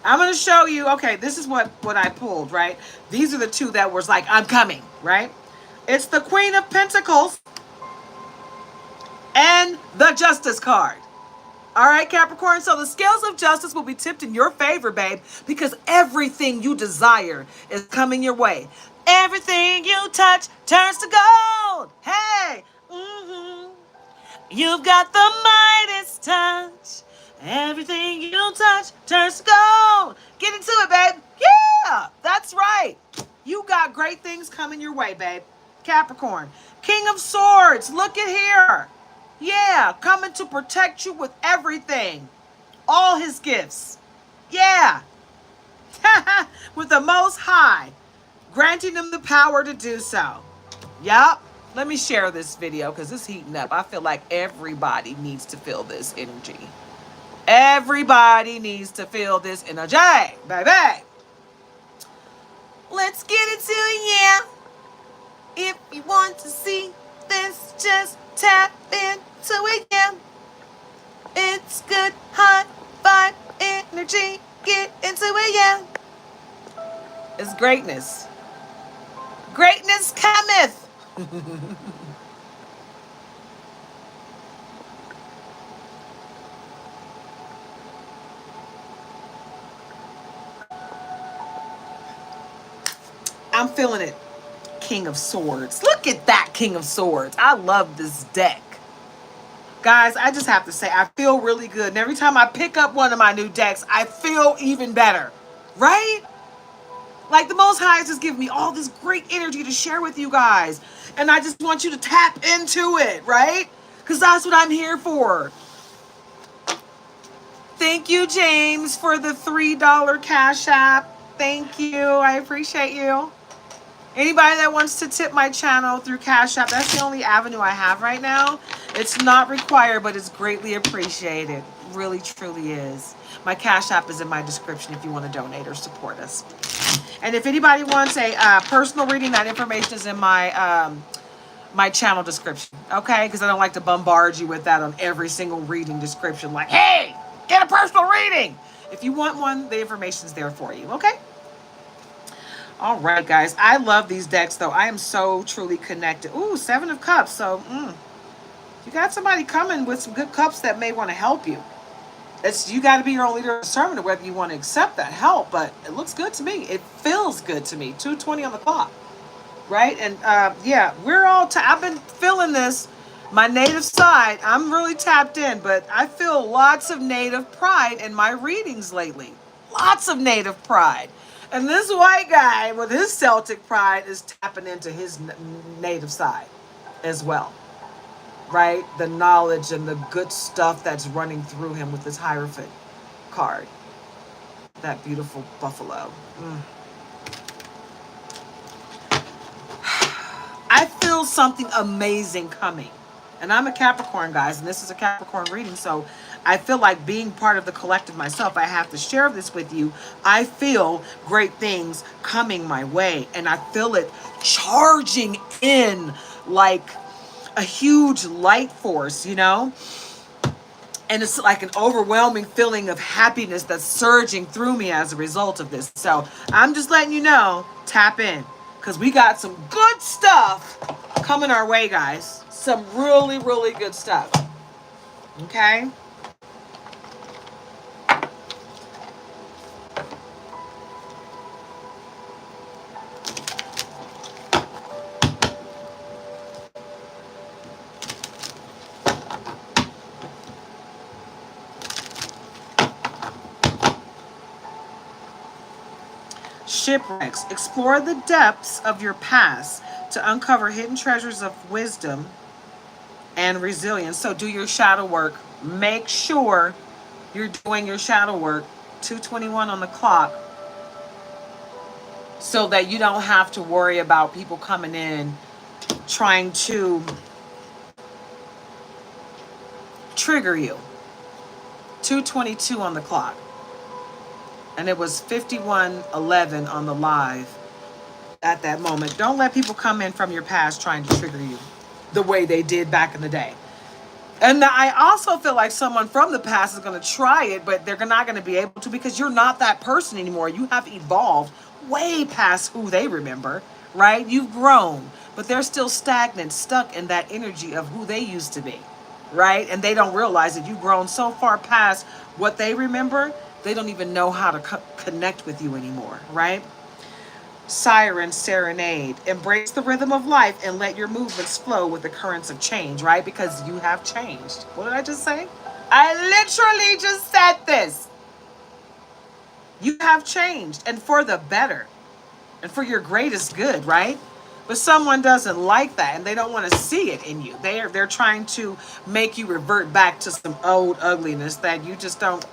I'm going to show you, okay, this is what I pulled, right? These are the two that was like, I'm coming, right? It's the Queen of Pentacles and the Justice card. All right, Capricorn, so the scales of justice will be tipped in your favor, babe, because everything you desire is coming your way. Everything you touch turns to gold. Hey, you've got the Midas touch. Everything you touch turns to gold. Get into it, babe. Yeah, that's right. You got great things coming your way, babe. Capricorn, King of Swords, look at here. Yeah, coming to protect you with everything. All his gifts. Yeah. with the Most High, granting them the power to do so. Yup. Let me share this video because it's heating up. I feel like everybody needs to feel this energy. Everybody needs to feel this energy, baby. Let's get into it, yeah. If you want to see this, just tap into it, yeah. It's good, high vibe energy. Get into it, yeah. It's greatness. Greatness cometh. I'm feeling it. King of Swords. Look at that King of Swords. I love this deck. Guys, I just have to say, I feel really good. And every time I pick up one of my new decks, I feel even better. Right? Like the Most High is just giving me all this great energy to share with you guys. And I just want you to tap into it, right? Because that's what I'm here for. Thank you, James, for the $3 Cash App. Thank you. I appreciate you. Anybody that wants to tip my channel through Cash App, that's the only avenue I have right now. It's not required, but it's greatly appreciated. Really, truly is. My Cash App is in my description if you want to donate or support us. And if anybody wants a personal reading, that information is in my my channel description, okay? Because I don't like to bombard you with that on every single reading description. Like, hey, get a personal reading. If you want one, the information's there for you, okay? All right, guys. I love these decks, though. I am so truly connected. Ooh, 7 of Cups. So, you got somebody coming with some good cups that may want to help you. You got to be your own leader of discernment whether you want to accept that help. But it looks good to me. It feels good to me. 2:20 on the clock, right? And yeah, we're all. I've been feeling this. My native side. I'm really tapped in, but I feel lots of native pride in my readings lately. Lots of native pride. And this white guy with his Celtic pride is tapping into his native side as well, right? The knowledge and the good stuff that's running through him with this Hierophant card. That beautiful buffalo. I feel something amazing coming. And I'm a Capricorn, guys, and this is a Capricorn reading, so I feel like being part of the collective myself, I have to share this with you. I feel great things coming my way, and I feel it charging in like a huge light force, you know? And it's like an overwhelming feeling of happiness that's surging through me as a result of this. So I'm just letting you know, tap in, because we got some good stuff coming our way, guys. Some really, really good stuff. Okay? Shipwrecks. Explore the depths of your past to uncover hidden treasures of wisdom and resilience. So do your shadow work. Make sure you're doing your shadow work. 2:21 on the clock. So that you don't have to worry about people coming in trying to trigger you. 2:22 on the clock. And it was 51:11 on the live at that moment. Don't let people come in from your past trying to trigger you the way they did back in the day. And I also feel like someone from the past is going to try it, but they're not going to be able to because you're not that person anymore. You have evolved way past who they remember, right? You've grown, but they're still stagnant, stuck in that energy of who they used to be, right? And they don't realize that you've grown so far past what they remember, they don't even know how to connect with you anymore, right? Siren Serenade. Embrace the rhythm of life and let your movements flow with the currents of change, right? Because you have changed. What did I just say? I literally just said this. You have changed, and for the better, and for your greatest good, right? But someone doesn't like that, and they don't want to see it in you. They're trying to make you revert back to some old ugliness that you just don't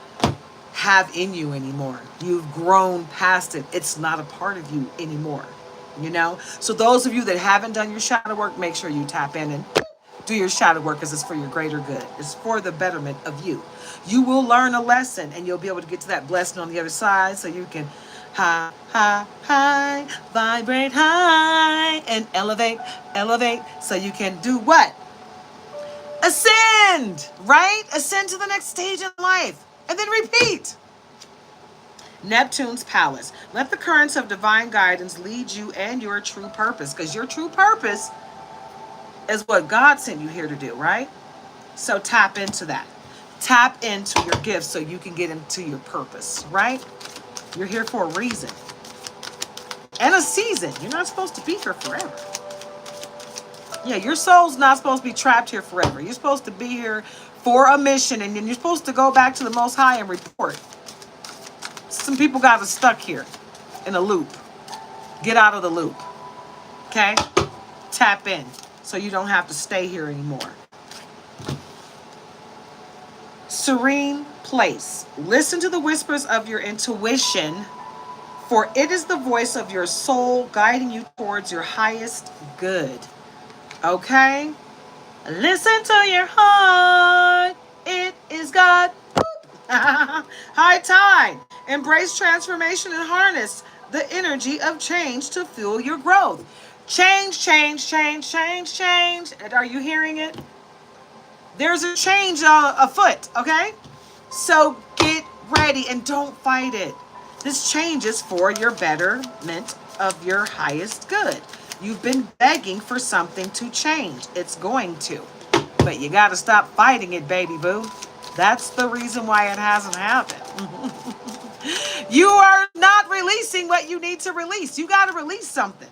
have in you anymore. You've grown past it. It's not a part of you anymore. You know? So those of you that haven't done your shadow work, make sure you tap in and do your shadow work, because it's for your greater good. It's for the betterment of you. You will learn a lesson and you'll be able to get to that blessing on the other side, so you can high, high, high, vibrate high and elevate, elevate, so you can do what? Ascend, right? Ascend to the next stage in life and then repeat. Neptune's palace. Let the currents of divine guidance lead you and your true purpose, because your true purpose is what God sent you here to do, right? So tap into that. Tap into your gifts so you can get into your purpose, right? You're here for a reason and a season. You're not supposed to be here forever. Yeah, your soul's not supposed to be trapped here forever. You're supposed to be here for a mission, and then you're supposed to go back to the Most High and report. Some people got us stuck here in a loop. Get out of the loop, okay? Tap in so you don't have to stay here anymore. Serene place. Listen to the whispers of your intuition, for it is the voice of your soul guiding you towards your highest good. Okay? Listen to your heart. It is God. High tide. Embrace transformation and harness the energy of change to fuel your growth. Change, change, change, change, change. And are you hearing it? There's a change afoot, okay? So get ready and don't fight it. This change is for your betterment of your highest good. You've been begging for something to change. It's going to. But you got to stop fighting it, baby boo. That's the reason why it hasn't happened. You are not releasing what you need to release. You got to release something.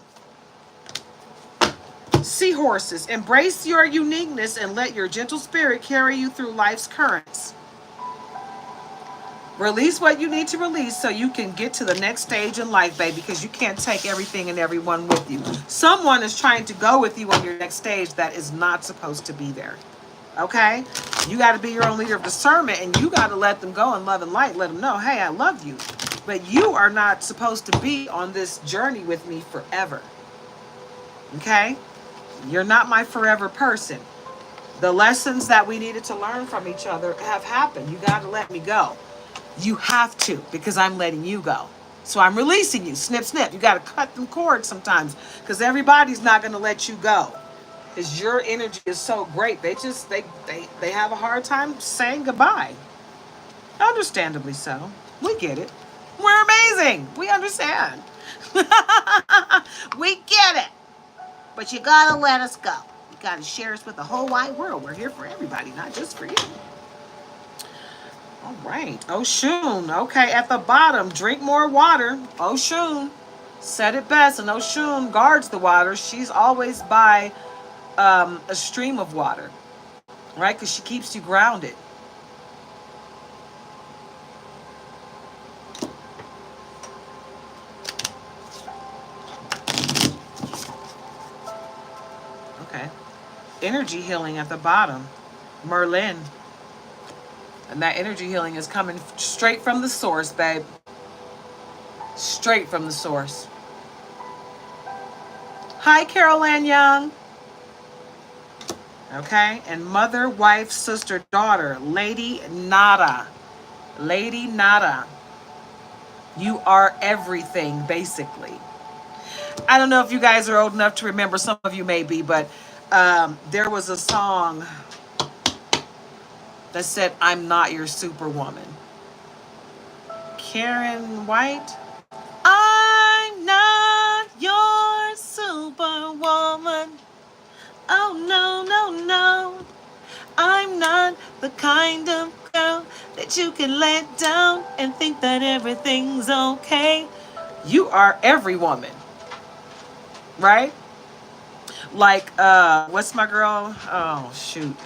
Seahorses, embrace your uniqueness and let your gentle spirit carry you through life's currents. Release what you need to release so you can get to the next stage in life, baby, because you can't take everything and everyone with you. Someone is trying to go with you on your next stage that is not supposed to be there. Okay? You got to be your own leader of discernment, and you got to let them go in love and light. Let them know, hey, I love you. But you are not supposed to be on this journey with me forever. Okay? You're not my forever person. The lessons that we needed to learn from each other have happened. You got to let me go. You have to, because I'm letting you go. So I'm releasing you. Snip, snip. You got to cut them cords sometimes, because everybody's not going to let you go. Because your energy is so great. They have a hard time saying goodbye. Understandably so. We get it. We're amazing. We understand. We get it. But you got to let us go. You got to share us with the whole wide world. We're here for everybody, not just for you. All right. Oshun. Okay, at the bottom, drink more water. Oshun said it best. And Oshun guards the water. She's always by a stream of water, right? Because she keeps you grounded. Okay. Energy healing at the bottom. Merlin. And that energy healing is coming straight from the source, babe. Straight from the source. Hi, Carol Ann Young. Okay. And mother, wife, sister, daughter. Lady Nada. Lady Nada. You are everything, basically. I don't know if you guys are old enough to remember. Some of you may be, but there was a song that said, I'm not your superwoman. Karen White. I'm not your superwoman. Oh, no, no, no. I'm not the kind of girl that you can let down and think that everything's okay. You are every woman. Right? Like, what's my girl? Oh, shoot.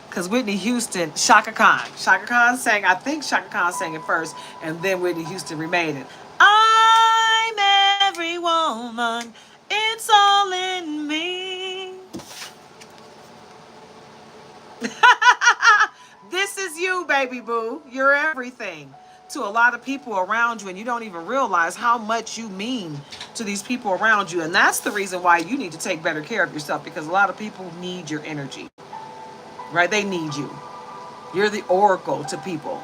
Because Whitney Houston, Shaka Khan. Shaka Khan sang, I think Shaka Khan sang it first, and then Whitney Houston remade it. I'm every woman. It's all in me. This is you, baby boo. You're everything to a lot of people around you and you don't even realize how much you mean to these people around you. And that's the reason why you need to take better care of yourself, because a lot of people need your energy, right? They need you. You're the oracle to people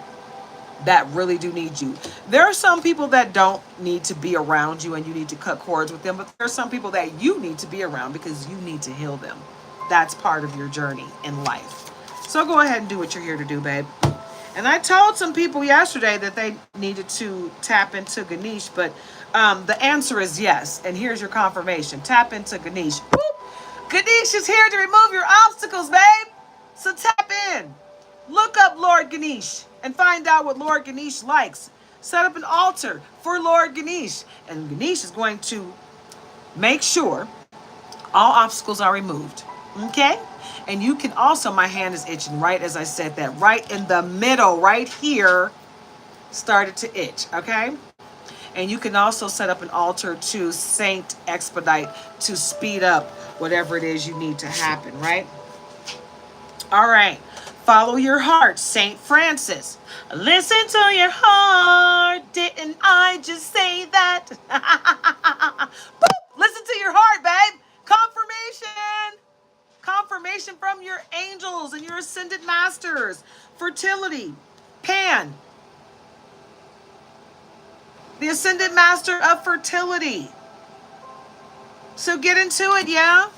that really do need you. There are some people that don't need to be around you and you need to cut cords with them, but there are some people that you need to be around because you need to heal them. That's part of your journey in life. So go ahead and do what you're here to do, babe. And I told some people yesterday that they needed to tap into Ganesh, but the answer is yes. And here's your confirmation. Tap into Ganesh. Whoop! Ganesh is here to remove your obstacles, babe. So tap in. Look up Lord Ganesh and find out what Lord Ganesh likes. Set up an altar for Lord Ganesh. And Ganesh is going to make sure all obstacles are removed. Okay? And you can also, my hand is itching right as I said that, right in the middle, right here, started to itch, okay? And you can also set up an altar to Saint Expedite to speed up whatever it is you need to happen, right? All right. Follow your heart, Saint Francis. Listen to your heart. Didn't I just say that? Boop. Listen to your heart, babe. Confirmation. Confirmation from your angels and your ascended masters. Fertility. Pan. The ascended master of fertility. So get into it, yeah?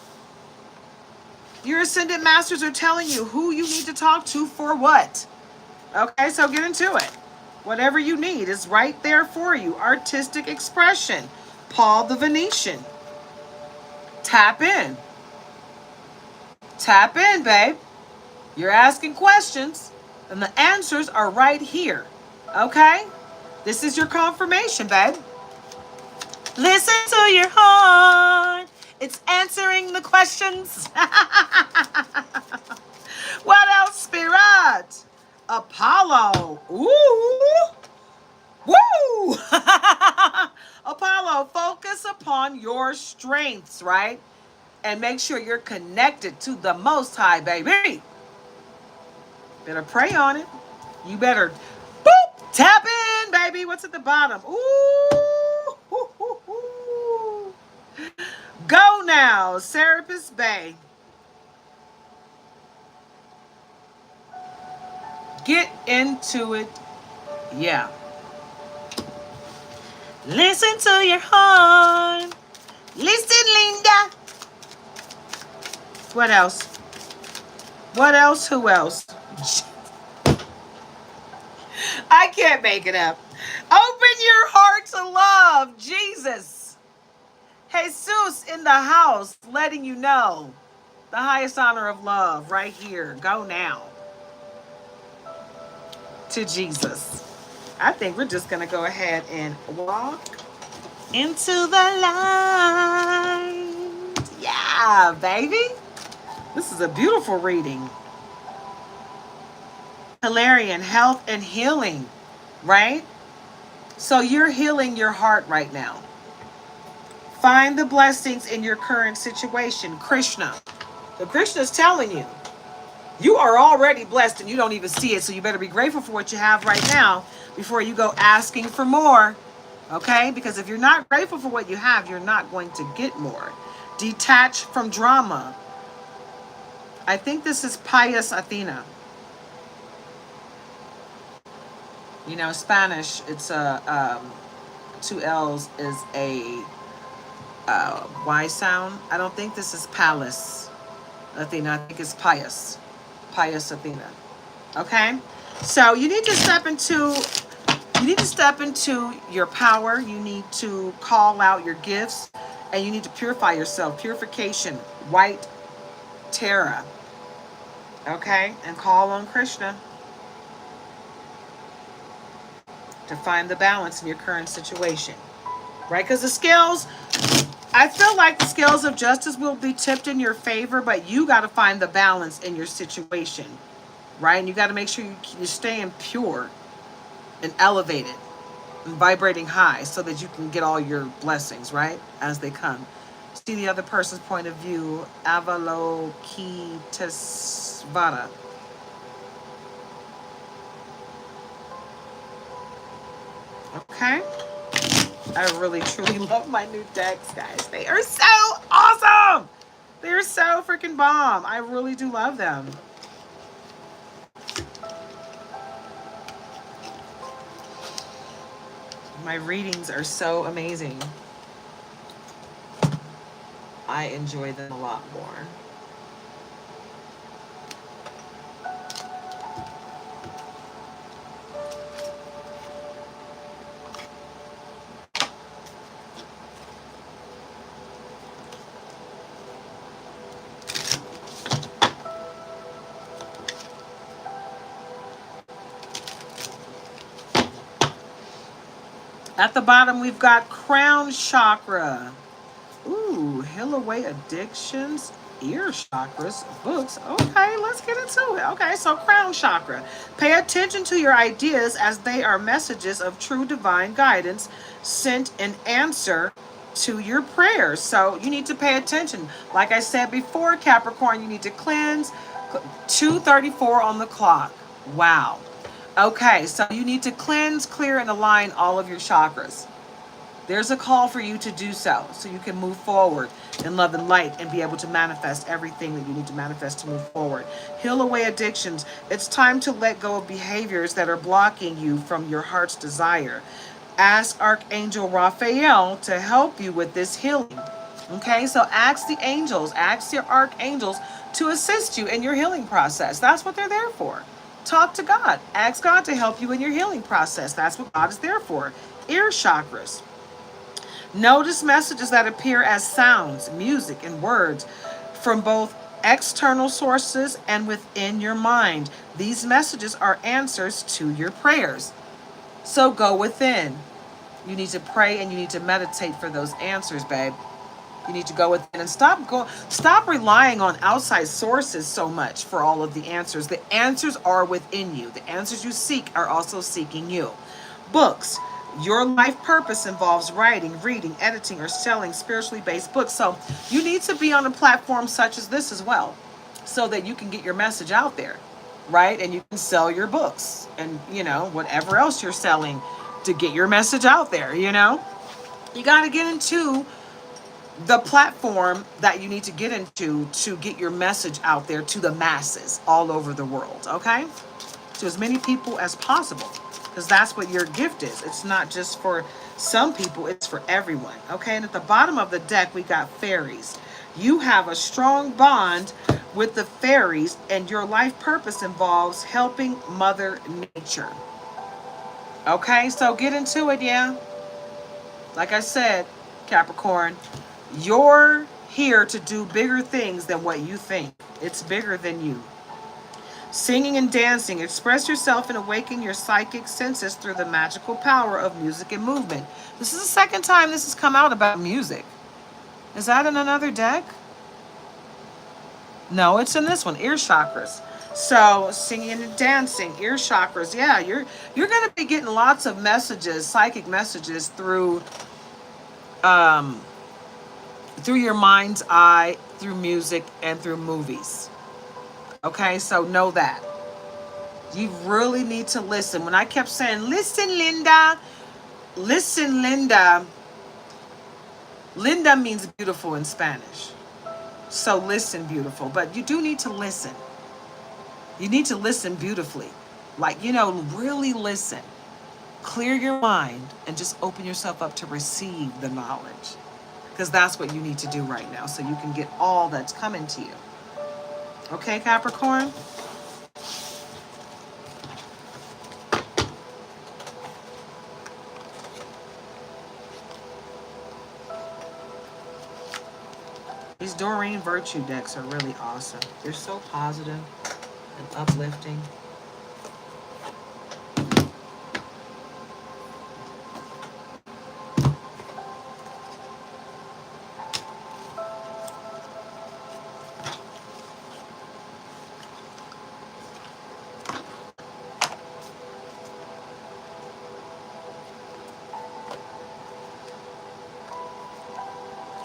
Your ascended masters are telling you who you need to talk to for what. Okay, so get into it. Whatever you need is right there for you. Artistic expression. Paul the Venetian. Tap in. Tap in, babe. You're asking questions, and the answers are right here. Okay? This is your confirmation, babe. Listen to your heart. It's answering the questions. What else, Spirit? Apollo. Ooh. Woo! Apollo, focus upon your strengths, right? And make sure you're connected to the Most High, baby. Better pray on it. You better, boop, tap in, baby. What's at the bottom? Ooh. Hoo, hoo, hoo. Go now, Serapis Bay. Get into it. Yeah. Listen to your heart. Listen, Linda. What else? What else? Who else? I can't make it up. Open your heart to love. Jesus. Jesus in the house, letting you know the highest honor of love right here. Go now to Jesus. I think we're just going to go ahead and walk into the light. Yeah, baby. This is a beautiful reading. Hilarion, health and healing, right? So you're healing your heart right now. Find the blessings in your current situation. Krishna. So Krishna's telling you, you are already blessed and you don't even see it. So you better be grateful for what you have right now before you go asking for more. Okay? Because if you're not grateful for what you have, you're not going to get more. Detach from drama. I think this is Pious Athena. You know, Spanish, it's a, two L's is a Y sound. I don't think this is Palace Athena. I think it's Pious. Pious Athena. Okay? So you need to step into your power. You need to call out your gifts and you need to purify yourself. Purification, white Tara. Okay? And call on Krishna to find the balance in your current situation. Right? Because the scales, I feel like the scales of justice will be tipped in your favor, but you got to find the balance in your situation. Right? And you got to make sure you're staying pure and elevated and vibrating high so that you can get all your blessings, right? As they come. See the other person's point of view. Avalokitesvara. Okay? I really, truly love my new decks, guys. They are so awesome! They're so freaking bomb. I really do love them. My readings are so amazing. I enjoy them a lot more. At the bottom, we've got crown chakra. Ooh, heal away addictions, ear chakras, books. Okay, let's get into it. Okay, so crown chakra. Pay attention to your ideas as they are messages of true divine guidance sent in answer to your prayers. So you need to pay attention. Like I said before, Capricorn, you need to cleanse. 2:34 on the clock. Wow. Okay, so you need to cleanse, clear, and align all of your chakras. There's a call for you to do so you can move forward in love and light and be able to manifest everything that you need to manifest to move forward. Heal away addictions. It's time to let go of behaviors that are blocking you from your heart's desire. Ask Archangel Raphael to help you with this healing. Okay, so ask the angels, ask your archangels to assist you in your healing process. That's what they're there for. Talk to God. Ask God to help you in your healing process. That's what God is there for. Ear chakras. Notice messages that appear as sounds, music, and words from both external sources and within your mind. These messages are answers to your prayers. So go within. You need to pray and you need to meditate for those answers, babe. You need to go within and stop relying on outside sources so much for all of the answers. The answers are within you. The answers you seek are also seeking you. Books. Your life purpose involves writing, reading, editing, or selling spiritually based books. So you need to be on a platform such as this as well, so that you can get your message out there, right? And you can sell your books and, whatever else you're selling to get your message out there, You got to get into the platform that you need to get into to get your message out there to the masses all over the world, okay? To as many people as possible. Because that's what your gift is. It's not just for some people, it's for everyone. Okay, and at the bottom of the deck, we got fairies. You have a strong bond with the fairies, and your life purpose involves helping Mother Nature. Okay, so get into it, yeah. Like I said, Capricorn, you're here to do bigger things than what you think. It's bigger than you. Singing and dancing. Express yourself and awaken your psychic senses through the magical power of music and movement. This is the second time this has come out about music. Is that in another deck? No, it's in this one. Ear chakras. So singing and dancing, ear chakras. Yeah, you're going to be getting lots of messages, psychic messages through your mind's eye, through music, and through movies. Okay, so know that. You really need to listen. When I kept saying, listen, Linda. Listen, Linda. Linda means beautiful in Spanish. So listen, beautiful. But you do need to listen. You need to listen beautifully. Like, really listen. Clear your mind and just open yourself up to receive the knowledge. Because that's what you need to do right now, so you can get all that's coming to you. Okay, Capricorn? These Doreen Virtue decks are really awesome. They're so positive and uplifting.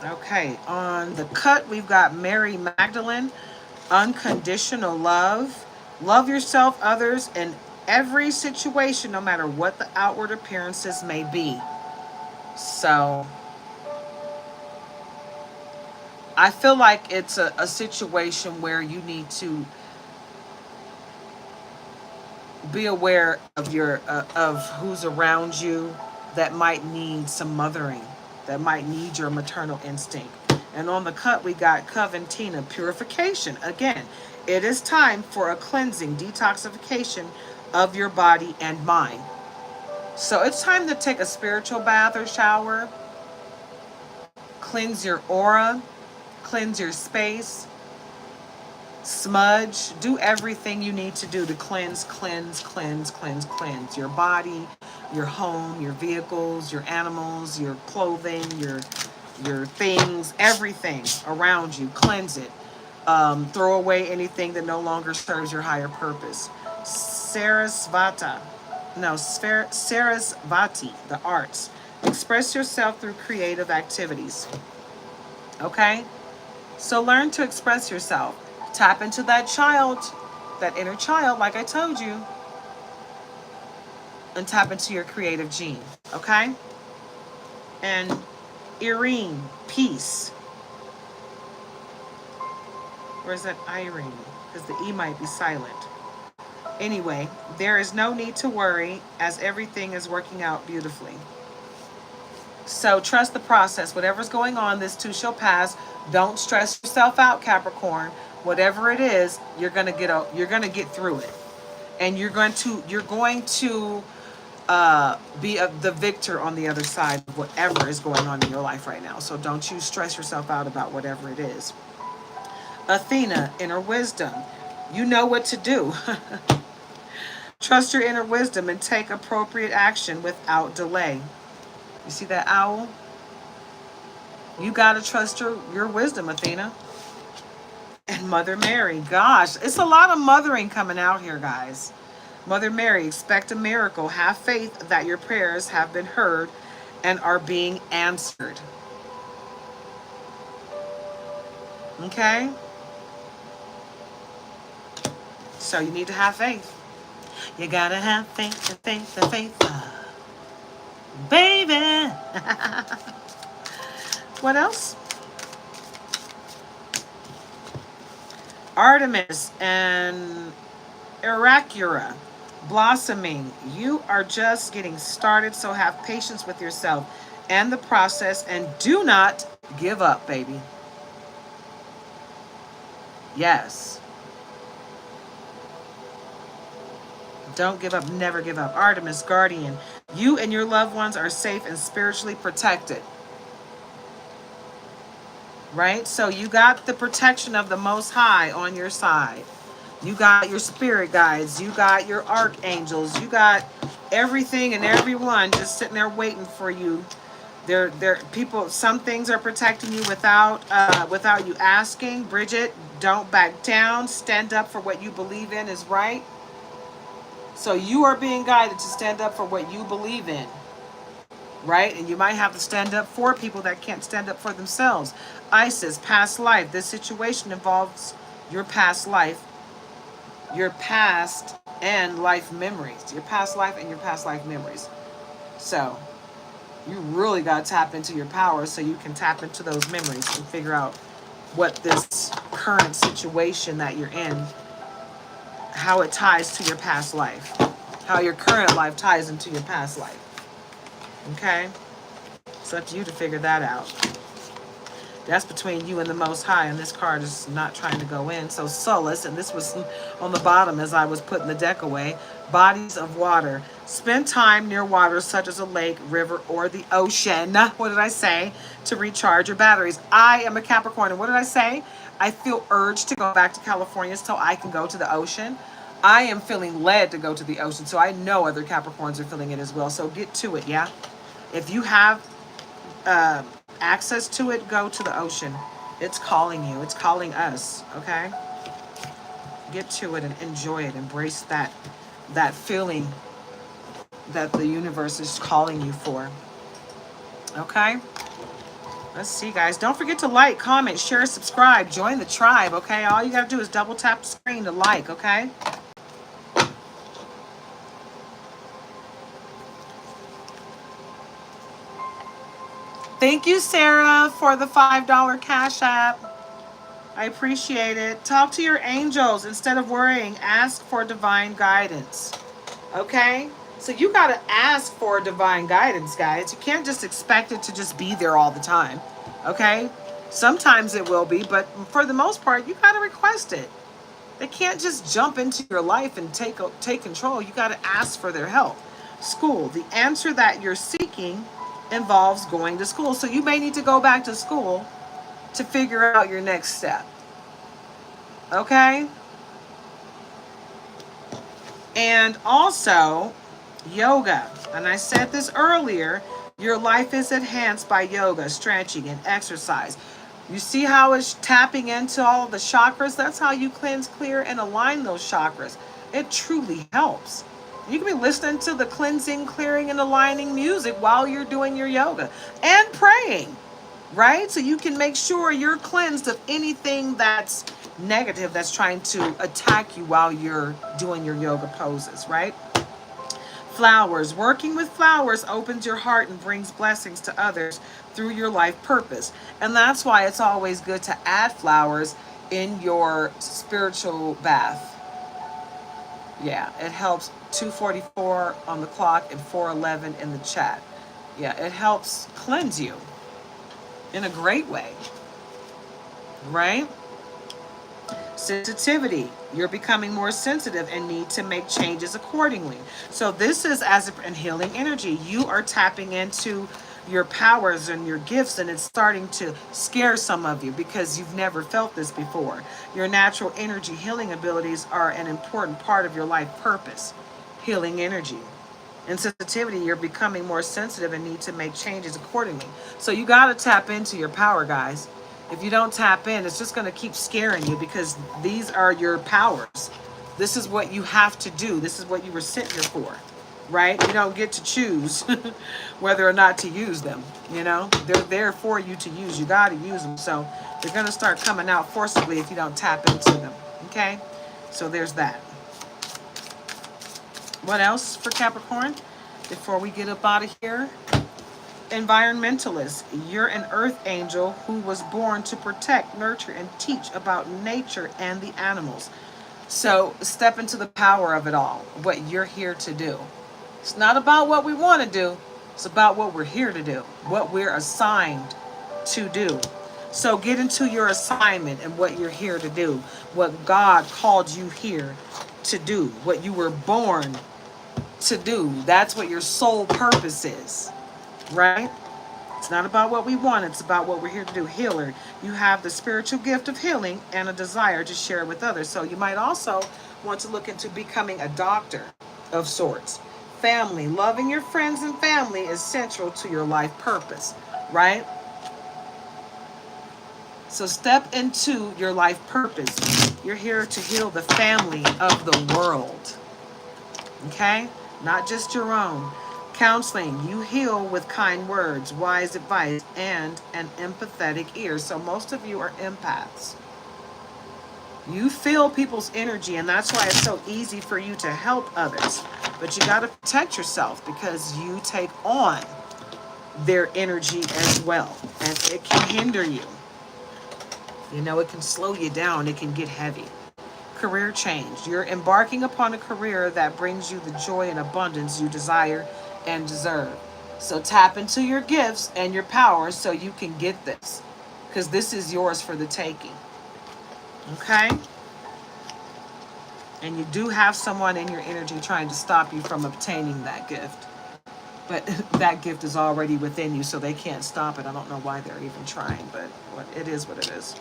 Okay, on the cut, we've got Mary Magdalene, unconditional love. Love yourself, others, and every situation, no matter what the outward appearances may be. So I feel like it's a situation where you need to be aware of your of who's around you that might need some mothering, that might need your maternal instinct. And on the cut, we got Coventina, purification. Again, it is time for a cleansing, detoxification of your body and mind. So it's time to take a spiritual bath or shower, cleanse your aura, cleanse your space, smudge, do everything you need to do to cleanse your body, your home, your vehicles, your animals, your clothing, your things, everything around you. Cleanse it. Throw away anything that no longer serves your higher purpose. Sarasvati, the arts. Express yourself through creative activities. Okay? So learn to express yourself. Tap into that child, that inner child, like I told you, and tap into your creative gene. Okay? And Irene, peace. Where's that Irene? Because the E might be silent. Anyway, there is no need to worry as everything is working out beautifully. So trust the process. Whatever's going on, this too shall pass. Don't stress yourself out, Capricorn. Whatever it is, you're gonna get through it, and you're going to be the victor on the other side of whatever is going on in your life right now. So don't you stress yourself out about whatever it is. Athena, inner wisdom. You know what to do. Trust your inner wisdom and take appropriate action without delay. You see that owl? You got to trust your wisdom, Athena. And Mother Mary. Gosh, it's a lot of mothering coming out here, guys. Mother Mary, expect a miracle. Have faith that your prayers have been heard and are being answered. Okay? So you need to have faith. You gotta have faith and faith and faith. Baby! What else? Artemis and Aracura, blossoming. You are just getting started, so have patience with yourself and the process, and do not give up, baby. Yes. Don't give up. Never give up. Artemis, guardian. You and your loved ones are safe and spiritually protected. Right? So you got the protection of the Most High on your side. You got your spirit guides. You got your archangels. You got everything and everyone just sitting there waiting for you. They're people. Some things are protecting you without you asking. Bridget, don't back down. Stand up for what you believe in is right. So you are being guided to stand up for what you believe in, right? And you might have to stand up for people that can't stand up for themselves. Isis, past life. This situation involves your past life, your past and life memories, your past life and your past life memories. So you really got to tap into your power so you can tap into those memories and figure out what this current situation that you're in, how it ties to your past life, how your current life ties into your past life. Okay? It's up to you to figure that out. That's between you and the Most High, and this card is not trying to go in. So solace, and this was on the bottom as I was putting the deck away. Bodies of water. Spend time near water such as a lake, river, or the ocean. What did I say? To recharge your batteries. I am a Capricorn, and what did I say? I feel urged to go back to California so I can go to the ocean. I am feeling led to go to the ocean, so I know other Capricorns are feeling it as well. So get to it, yeah? If you have access to it, go to the ocean. It's calling you. It's calling us, okay? Get to it and enjoy it. Embrace that feeling that the universe is calling you for. Okay? Let's see, guys. Don't forget to like, comment, share, subscribe. Join the tribe, okay? All you got to do is double tap the screen to like, okay? Thank you, Sarah, for the $5 Cash App. I appreciate it. Talk to your angels instead of worrying. Ask for divine guidance. Okay? So you got to ask for divine guidance, guys. You can't just expect it to just be there all the time. Okay? Sometimes it will be, but for the most part, you got to request it. They can't just jump into your life and take control. You got to ask for their help. School. The answer that you're seeking involves going to school. So you may need to go back to school to figure out your next step. Okay? And also, yoga. And I said this earlier, your life is enhanced by yoga, stretching, and exercise. You see how it's tapping into all of the chakras? That's how you cleanse, clear, and align those chakras. It truly helps. You can be listening to the cleansing, clearing, and aligning music while you're doing your yoga and praying, right? So you can make sure you're cleansed of anything that's negative that's trying to attack you while you're doing your yoga poses, right? Flowers. Working with flowers opens your heart and brings blessings to others through your life purpose. And that's why it's always good to add flowers in your spiritual bath. Yeah, it helps. 2:44 on the clock and 4:11 in the chat. Yeah, it helps cleanse you in a great way, right? Sensitivity. You're becoming more sensitive and need to make changes accordingly. So this is in healing energy. You are tapping into your powers and your gifts, and it's starting to scare some of you because you've never felt this before. Your natural energy healing abilities are an important part of your life purpose. Healing energy. In sensitivity, you're becoming more sensitive and need to make changes accordingly. So you got to tap into your power, guys. If you don't tap in, it's just going to keep scaring you because these are your powers. This is what you have to do. This is what you were sent here for, right? You don't get to choose whether or not to use them. You know, they're there for you to use. You got to use them. So they're going to start coming out forcibly if you don't tap into them. Okay? So there's that. What else for Capricorn before we get up out of here? Environmentalist. You're an earth angel who was born to protect, nurture, and teach about nature and the animals. So step into the power of it all, what you're here to do. It's not about what we want to do. It's about what we're here to do, what we're assigned to do. So get into your assignment and what you're here to do, what God called you here to do, what you were born to do. That's what your soul purpose is. Right? It's not about what we want. It's about what we're here to do. Healer. You have the spiritual gift of healing and a desire to share with others. So you might also want to look into becoming a doctor of sorts. Family. Loving your friends and family is central to your life purpose. Right? So step into your life purpose. You're here to heal the family of the world. Okay? Not just your own. Counseling, you heal with kind words, wise advice, and an empathetic ear. So most of you are empaths. You feel people's energy, and that's why it's so easy for you to help others. But you got to protect yourself because you take on their energy as well. And it can hinder you. You know, it can slow you down. It can get heavy. Career change. You're embarking upon a career that brings you the joy and abundance you desire and deserve. So tap into your gifts and your powers so you can get this, because this is yours for the taking. Okay? And you do have someone in your energy trying to stop you from obtaining that gift. But that gift is already within you, so they can't stop it. I don't know why they're even trying, but it is what it is.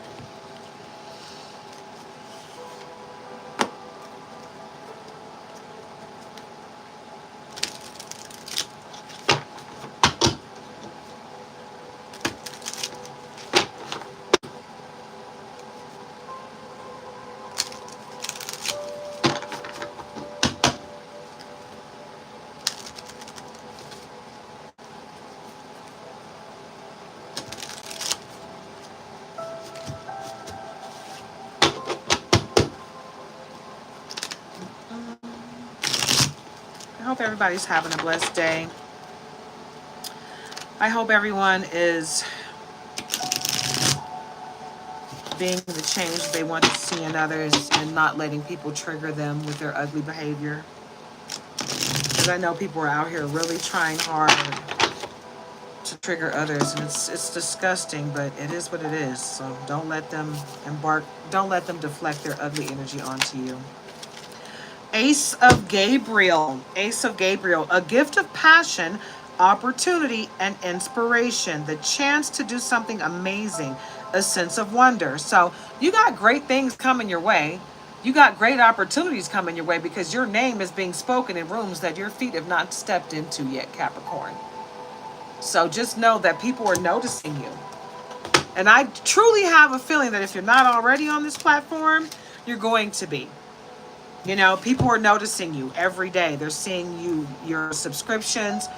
I hope everybody's having a blessed day. I hope everyone is being the change they want to see in others and not letting people trigger them with their ugly behavior. Because I know people are out here really trying hard to trigger others, and it's disgusting, but it is what it is. So don't let them don't let them deflect their ugly energy onto you. Ace of Gabriel. Ace of Gabriel. A gift of passion, opportunity, and inspiration. The chance to do something amazing. A sense of wonder. So you got great things coming your way. You got great opportunities coming your way because your name is being spoken in rooms that your feet have not stepped into yet, Capricorn. So just know that people are noticing you. And I truly have a feeling that if you're not already on this platform, you're going to be. You know, people are noticing you every day. They're seeing your subscriptions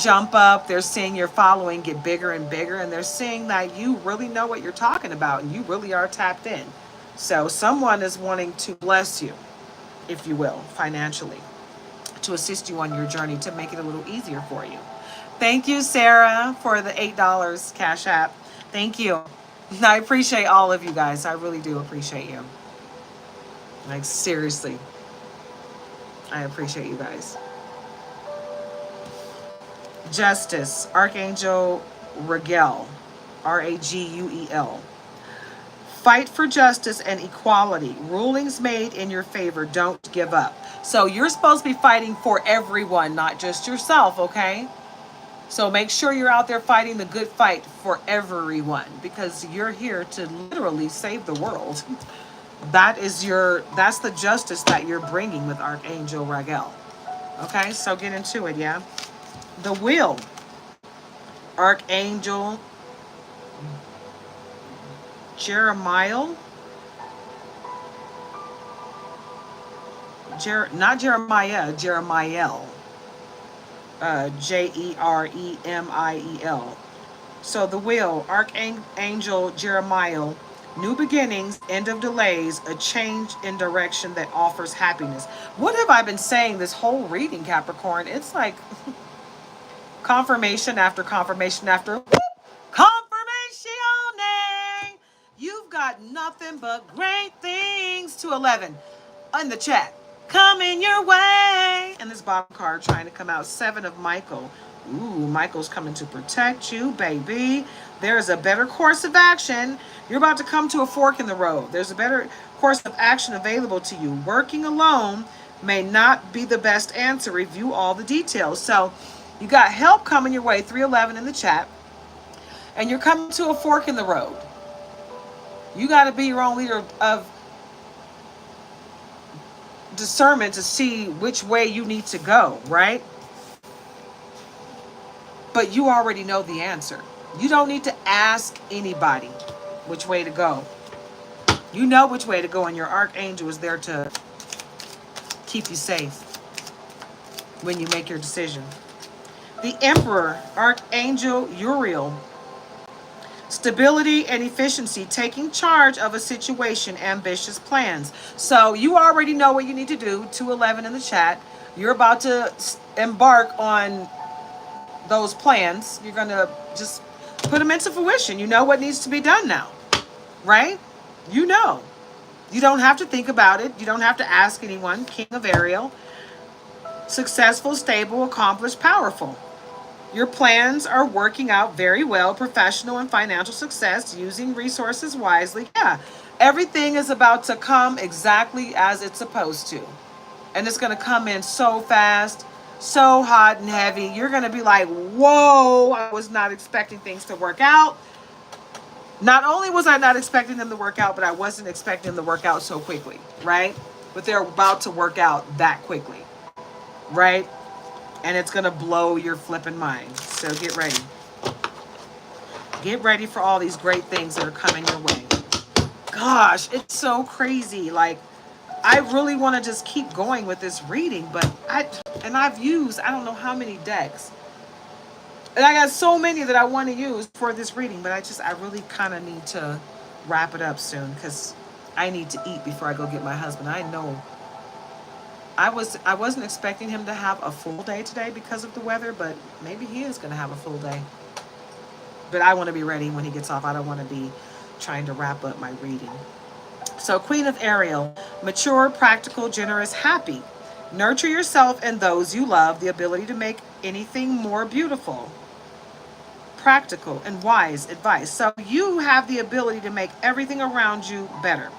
jump up. They're seeing your following get bigger and bigger. And they're seeing that you really know what you're talking about and you really are tapped in. So someone is wanting to bless you, if you will, financially, to assist you on your journey to make it a little easier for you. Thank you, Sarah, for the $8 Cash App. Thank you. I appreciate all of you guys. I really do appreciate you. Like, seriously. I appreciate you guys. Justice, Archangel Raguel, Raguel. Fight for justice and equality. Rulings made in your favor. Don't give up. So you're supposed to be fighting for everyone, not just yourself, okay? So make sure you're out there fighting the good fight for everyone because you're here to literally save the world. That's the justice that you're bringing with Archangel Raguel. Okay, so get into it, yeah? The Wheel. Archangel Jeremiah. Not Jeremiah, Jeremiel. Jeremiel. So the Wheel, Archangel Jeremiah. New beginnings, end of delays, a change in direction that offers happiness. What have I been saying this whole reading, Capricorn? It's like confirmation after confirmation after confirmation. You've got nothing but great things to 11 in the chat. Coming your way. And this bottom card trying to come out. 7 of Michael. Ooh, Michael's coming to protect you, baby. There's a better course of action. You're about to come to a fork in the road. There's a better course of action available to you. Working alone may not be the best answer. Review all the details. So you got help coming your way. 311 in the chat. And you're coming to a fork in the road. You got to be your own leader of discernment to see which way you need to go, right? But you already know the answer. You don't need to ask anybody which way to go. You know which way to go, and your archangel is there to keep you safe when you make your decision. The Emperor, Archangel Uriel. Stability and efficiency, taking charge of a situation, ambitious plans. So you already know what you need to do. 211 in the chat. You're about to embark on those plans. You're going to just put them into fruition. You know what needs to be done now, right? You know. You don't have to think about it. You don't have to ask anyone. King of Ariel. Successful, stable, accomplished, powerful. Your plans are working out very well. Professional and financial success, using resources wisely. Yeah, everything is about to come exactly as it's supposed to. And it's going to come in so fast, so hot and heavy. You're going to be like, whoa, I was not expecting things to work out. Not only was I not expecting them to work out, but I wasn't expecting them to work out so quickly, right? But they're about to work out that quickly, right? And it's going to blow your flipping mind. So get ready. Get ready for all these great things that are coming your way. Gosh, it's so crazy. Like, I really want to just keep going with this reading, but I've used, I don't know how many decks. And I got so many that I want to use for this reading, but I really kind of need to wrap it up soon because I need to eat before I go get my husband. I know I wasn't expecting him to have a full day today because of the weather, but maybe he is going to have a full day. But I want to be ready when he gets off. I don't want to be trying to wrap up my reading. So Queen of Ariel, mature, practical, generous, happy. Nurture yourself and those you love, the ability to make anything more beautiful. Practical and wise advice. So you have the ability to make everything around you better.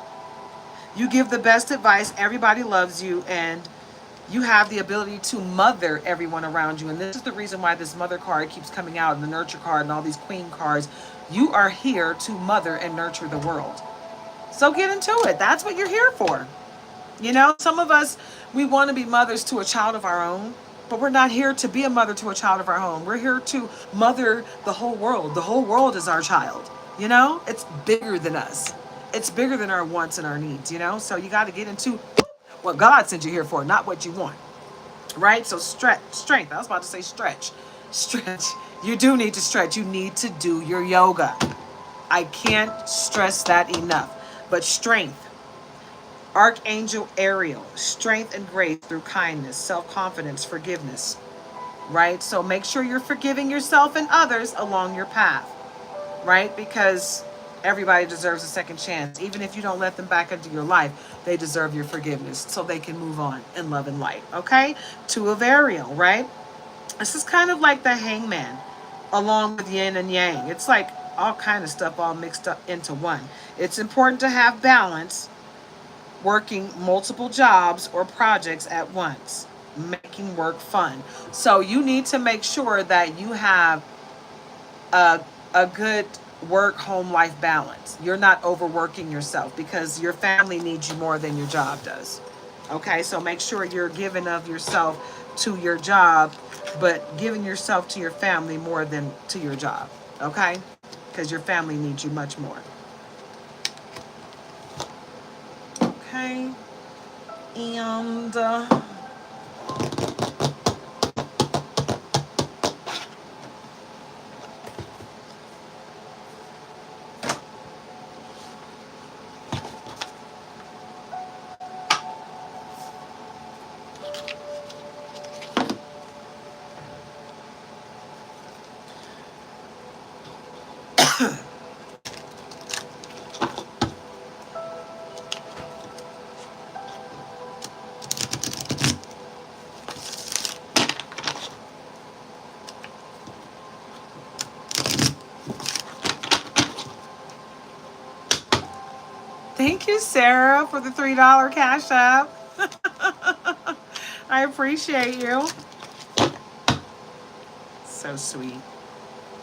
You give the best advice, everybody loves you, and you have the ability to mother everyone around you. And this is the reason why this mother card keeps coming out, and the nurture card and all these queen cards. You are here to mother and nurture the world. So get into it. That's what you're here for. You know, some of us, we want to be mothers to a child of our own, but we're not here to be a mother to a child of our own. We're here to mother the whole world. The whole world is our child. You know, it's bigger than us. It's bigger than our wants and our needs, you know? So you got to get into what God sent you here for, not what you want. Right? So strength. I was about to say stretch. Stretch. You do need to stretch. You need to do your yoga. I can't stress that enough. But strength. Archangel Ariel, strength and grace through kindness, self-confidence, forgiveness, right? So make sure you're forgiving yourself and others along your path, right? Because everybody deserves a second chance. Even if you don't let them back into your life, they deserve your forgiveness so they can move on in love and light, okay? Two of Ariel, right? This is kind of like the Hangman along with yin and yang. It's like all kind of stuff all mixed up into one. It's important to have balance, working multiple jobs or projects at once, making work fun. So you need to make sure that you have a good work home life balance. You're not overworking yourself because your family needs you more than your job does. Okay, so make sure you're giving of yourself to your job, but giving yourself to your family more than to your job. Okay, because your family needs you much more. Okay, and thank you, Sarah, for the $3 cash app. I appreciate you. So sweet.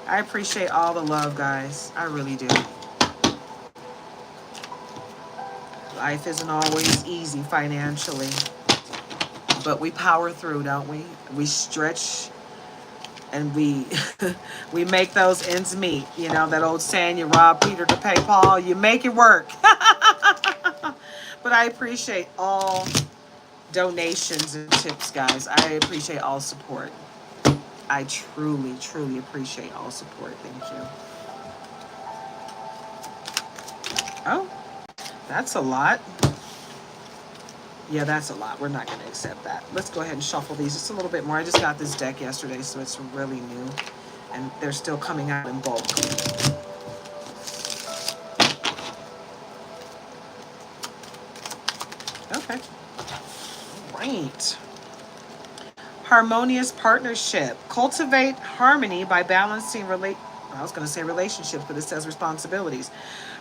I appreciate all the love, guys. I really do. Life isn't always easy financially, but we power through, don't we? We stretch and we we make those ends meet. You know, that old saying, you rob Peter to pay Paul, you make it work. But I appreciate all donations and tips, guys. I appreciate all support. I truly, truly appreciate all support. Thank you. Oh, that's a lot. Yeah, that's a lot. We're not going to accept that. Let's go ahead and shuffle these just a little bit more. I just got this deck yesterday, so it's really new. And they're still coming out in bulk. Okay. All right. Harmonious partnership. Cultivate harmony by balancing I was going to say relationships, but it says responsibilities.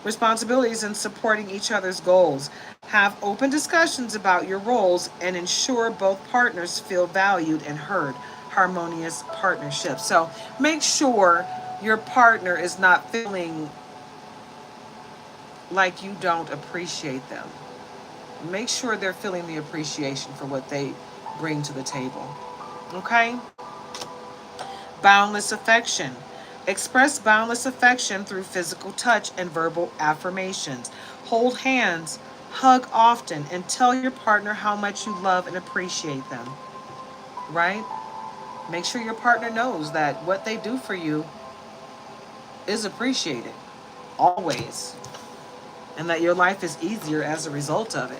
Responsibilities and supporting each other's goals. Have open discussions about your roles and ensure both partners feel valued and heard. Harmonious partnership. So make sure your partner is not feeling like you don't appreciate them. Make sure they're feeling the appreciation for what they bring to the table. Okay? Boundless affection. Express boundless affection through physical touch and verbal affirmations. Hold hands, hug often, and tell your partner how much you love and appreciate them. Right? Make sure your partner knows that what they do for you is appreciated. Always. And that your life is easier as a result of it.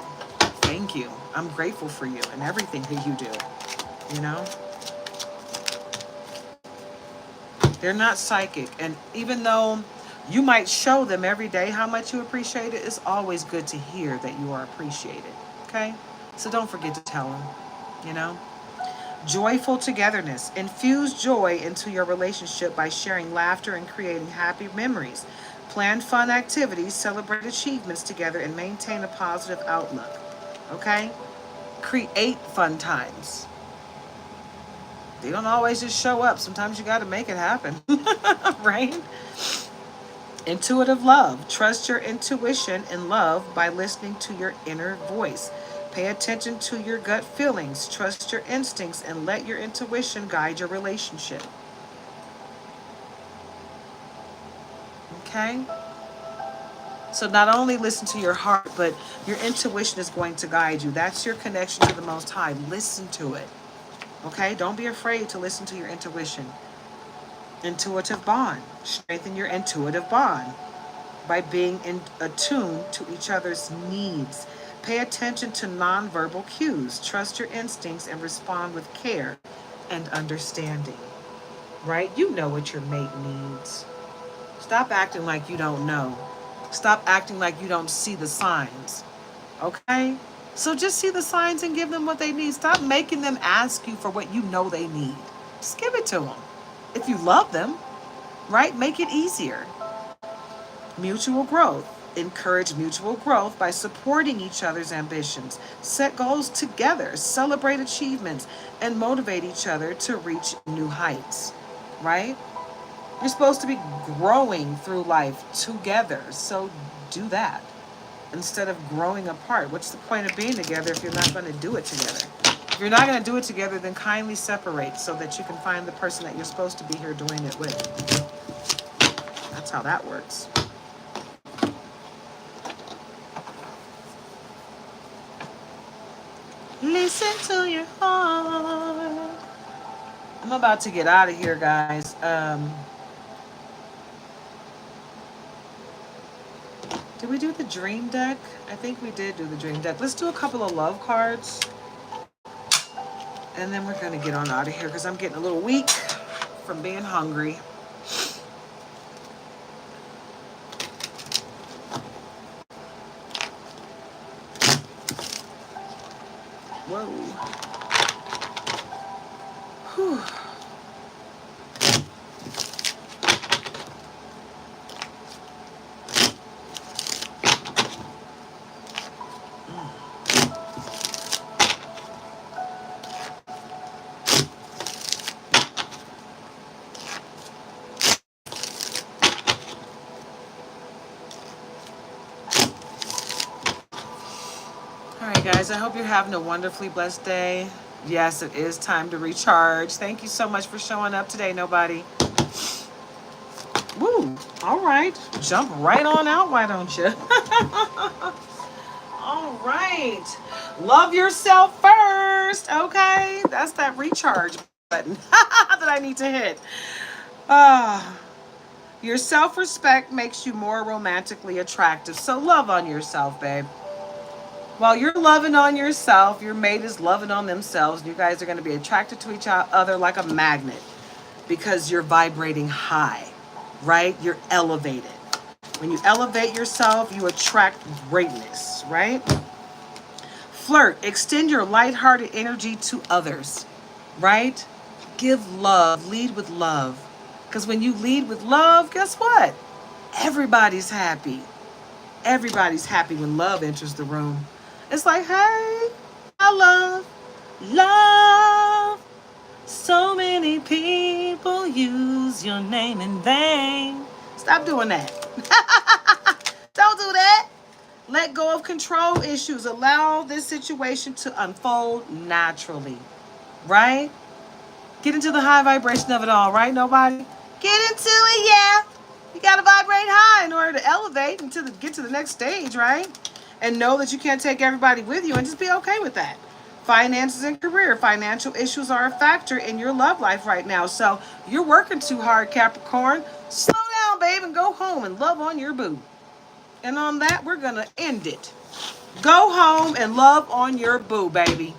Thank you. I'm grateful for you and everything that you do. You know? They're not psychic. And even though you might show them every day how much you appreciate it, it's always good to hear that you are appreciated. Okay? So don't forget to tell them, you know? Joyful togetherness. Infuse joy into your relationship by sharing laughter and creating happy memories. Plan fun activities, celebrate achievements together, and maintain a positive outlook. Okay? Create fun times. They don't always just show up. Sometimes you got to make it happen. Right? Intuitive love. Trust your intuition and love by listening to your inner voice. Pay attention to your gut feelings. Trust your instincts and let your intuition guide your relationship. Okay? So not only listen to your heart, but your intuition is going to guide you. That's your connection to the Most High. Listen to it. Okay? Don't be afraid to listen to your intuition. Intuitive bond. Strengthen your intuitive bond by being attuned to each other's needs. Pay attention to nonverbal cues. Trust your instincts and respond with care and understanding. Right? You know what your mate needs. Stop acting like you don't know. Stop acting like you don't see the signs. Okay? So just see the signs and give them what they need. Stop making them ask you for what you know they need. Just give it to them. If you love them, right? Make it easier. Mutual growth. Encourage mutual growth by supporting each other's ambitions. Set goals together. Celebrate achievements and motivate each other to reach new heights. Right? You're supposed to be growing through life together. So do that instead of growing apart. What's the point of being together if you're not going to do it together? If you're not going to do it together, then kindly separate so that you can find the person that you're supposed to be here doing it with. That's how that works. Listen to your heart. I'm about to get out of here, guys. Did we do the dream deck? I think we did do the dream deck. Let's do a couple of love cards. And then we're going to get on out of here because I'm getting a little weak from being hungry. Whoa. Whew. Guys, I hope you're having a wonderfully blessed day. Yes, it is time to recharge. Thank you so much for showing up today, nobody. Woo! All right. Jump right on out, why don't you? All right. Love yourself first, okay? That's that recharge button that I need to hit. Your self-respect makes you more romantically attractive. So love on yourself, babe. While you're loving on yourself, your mate is loving on themselves. And you guys are going to be attracted to each other like a magnet because you're vibrating high, right? You're elevated. When you elevate yourself, you attract greatness, right? Flirt. Extend your lighthearted energy to others, right? Give love. Lead with love. Because when you lead with love, guess what? Everybody's happy. Everybody's happy when love enters the room. It's like, hey, I love. So many people use your name in vain. Stop doing that. Don't do that. Let go of control issues. Allow this situation to unfold naturally, right? Get into the high vibration of it all, right? Nobody? Get into it, yeah. You got to vibrate high in order to elevate and get to the next stage, right? And know that you can't take everybody with you and just be okay with that. Finances and career. Financial issues are a factor in your love life right now. So you're working too hard, Capricorn. Slow down, babe, and go home and love on your boo. And on that, we're going to end it. Go home and love on your boo, baby.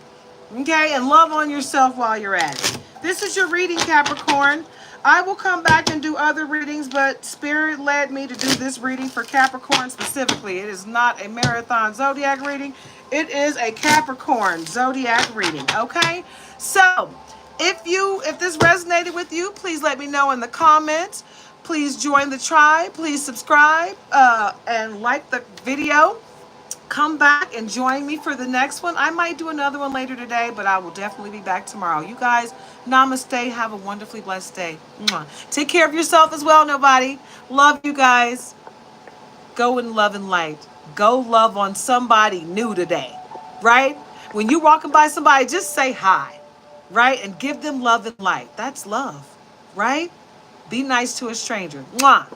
Okay? And love on yourself while you're at it. This is your reading, Capricorn. I will come back and do other readings, but Spirit led me to do this reading for Capricorn specifically. It is not a marathon zodiac reading. It is a Capricorn zodiac reading, okay? So, if this resonated with you, please let me know in the comments. Please join the tribe. Please subscribe and like the video. Come back and join me for the next one. I might do another one later today, but I will definitely be back tomorrow. You guys, namaste. Have a wonderfully blessed day. Mwah. Take care of yourself as well, nobody. Love you guys. Go in love and light. Go love on somebody new today, right? When you're walking by somebody, just say hi, right? And give them love and light. That's love, right? Be nice to a stranger. Mwah.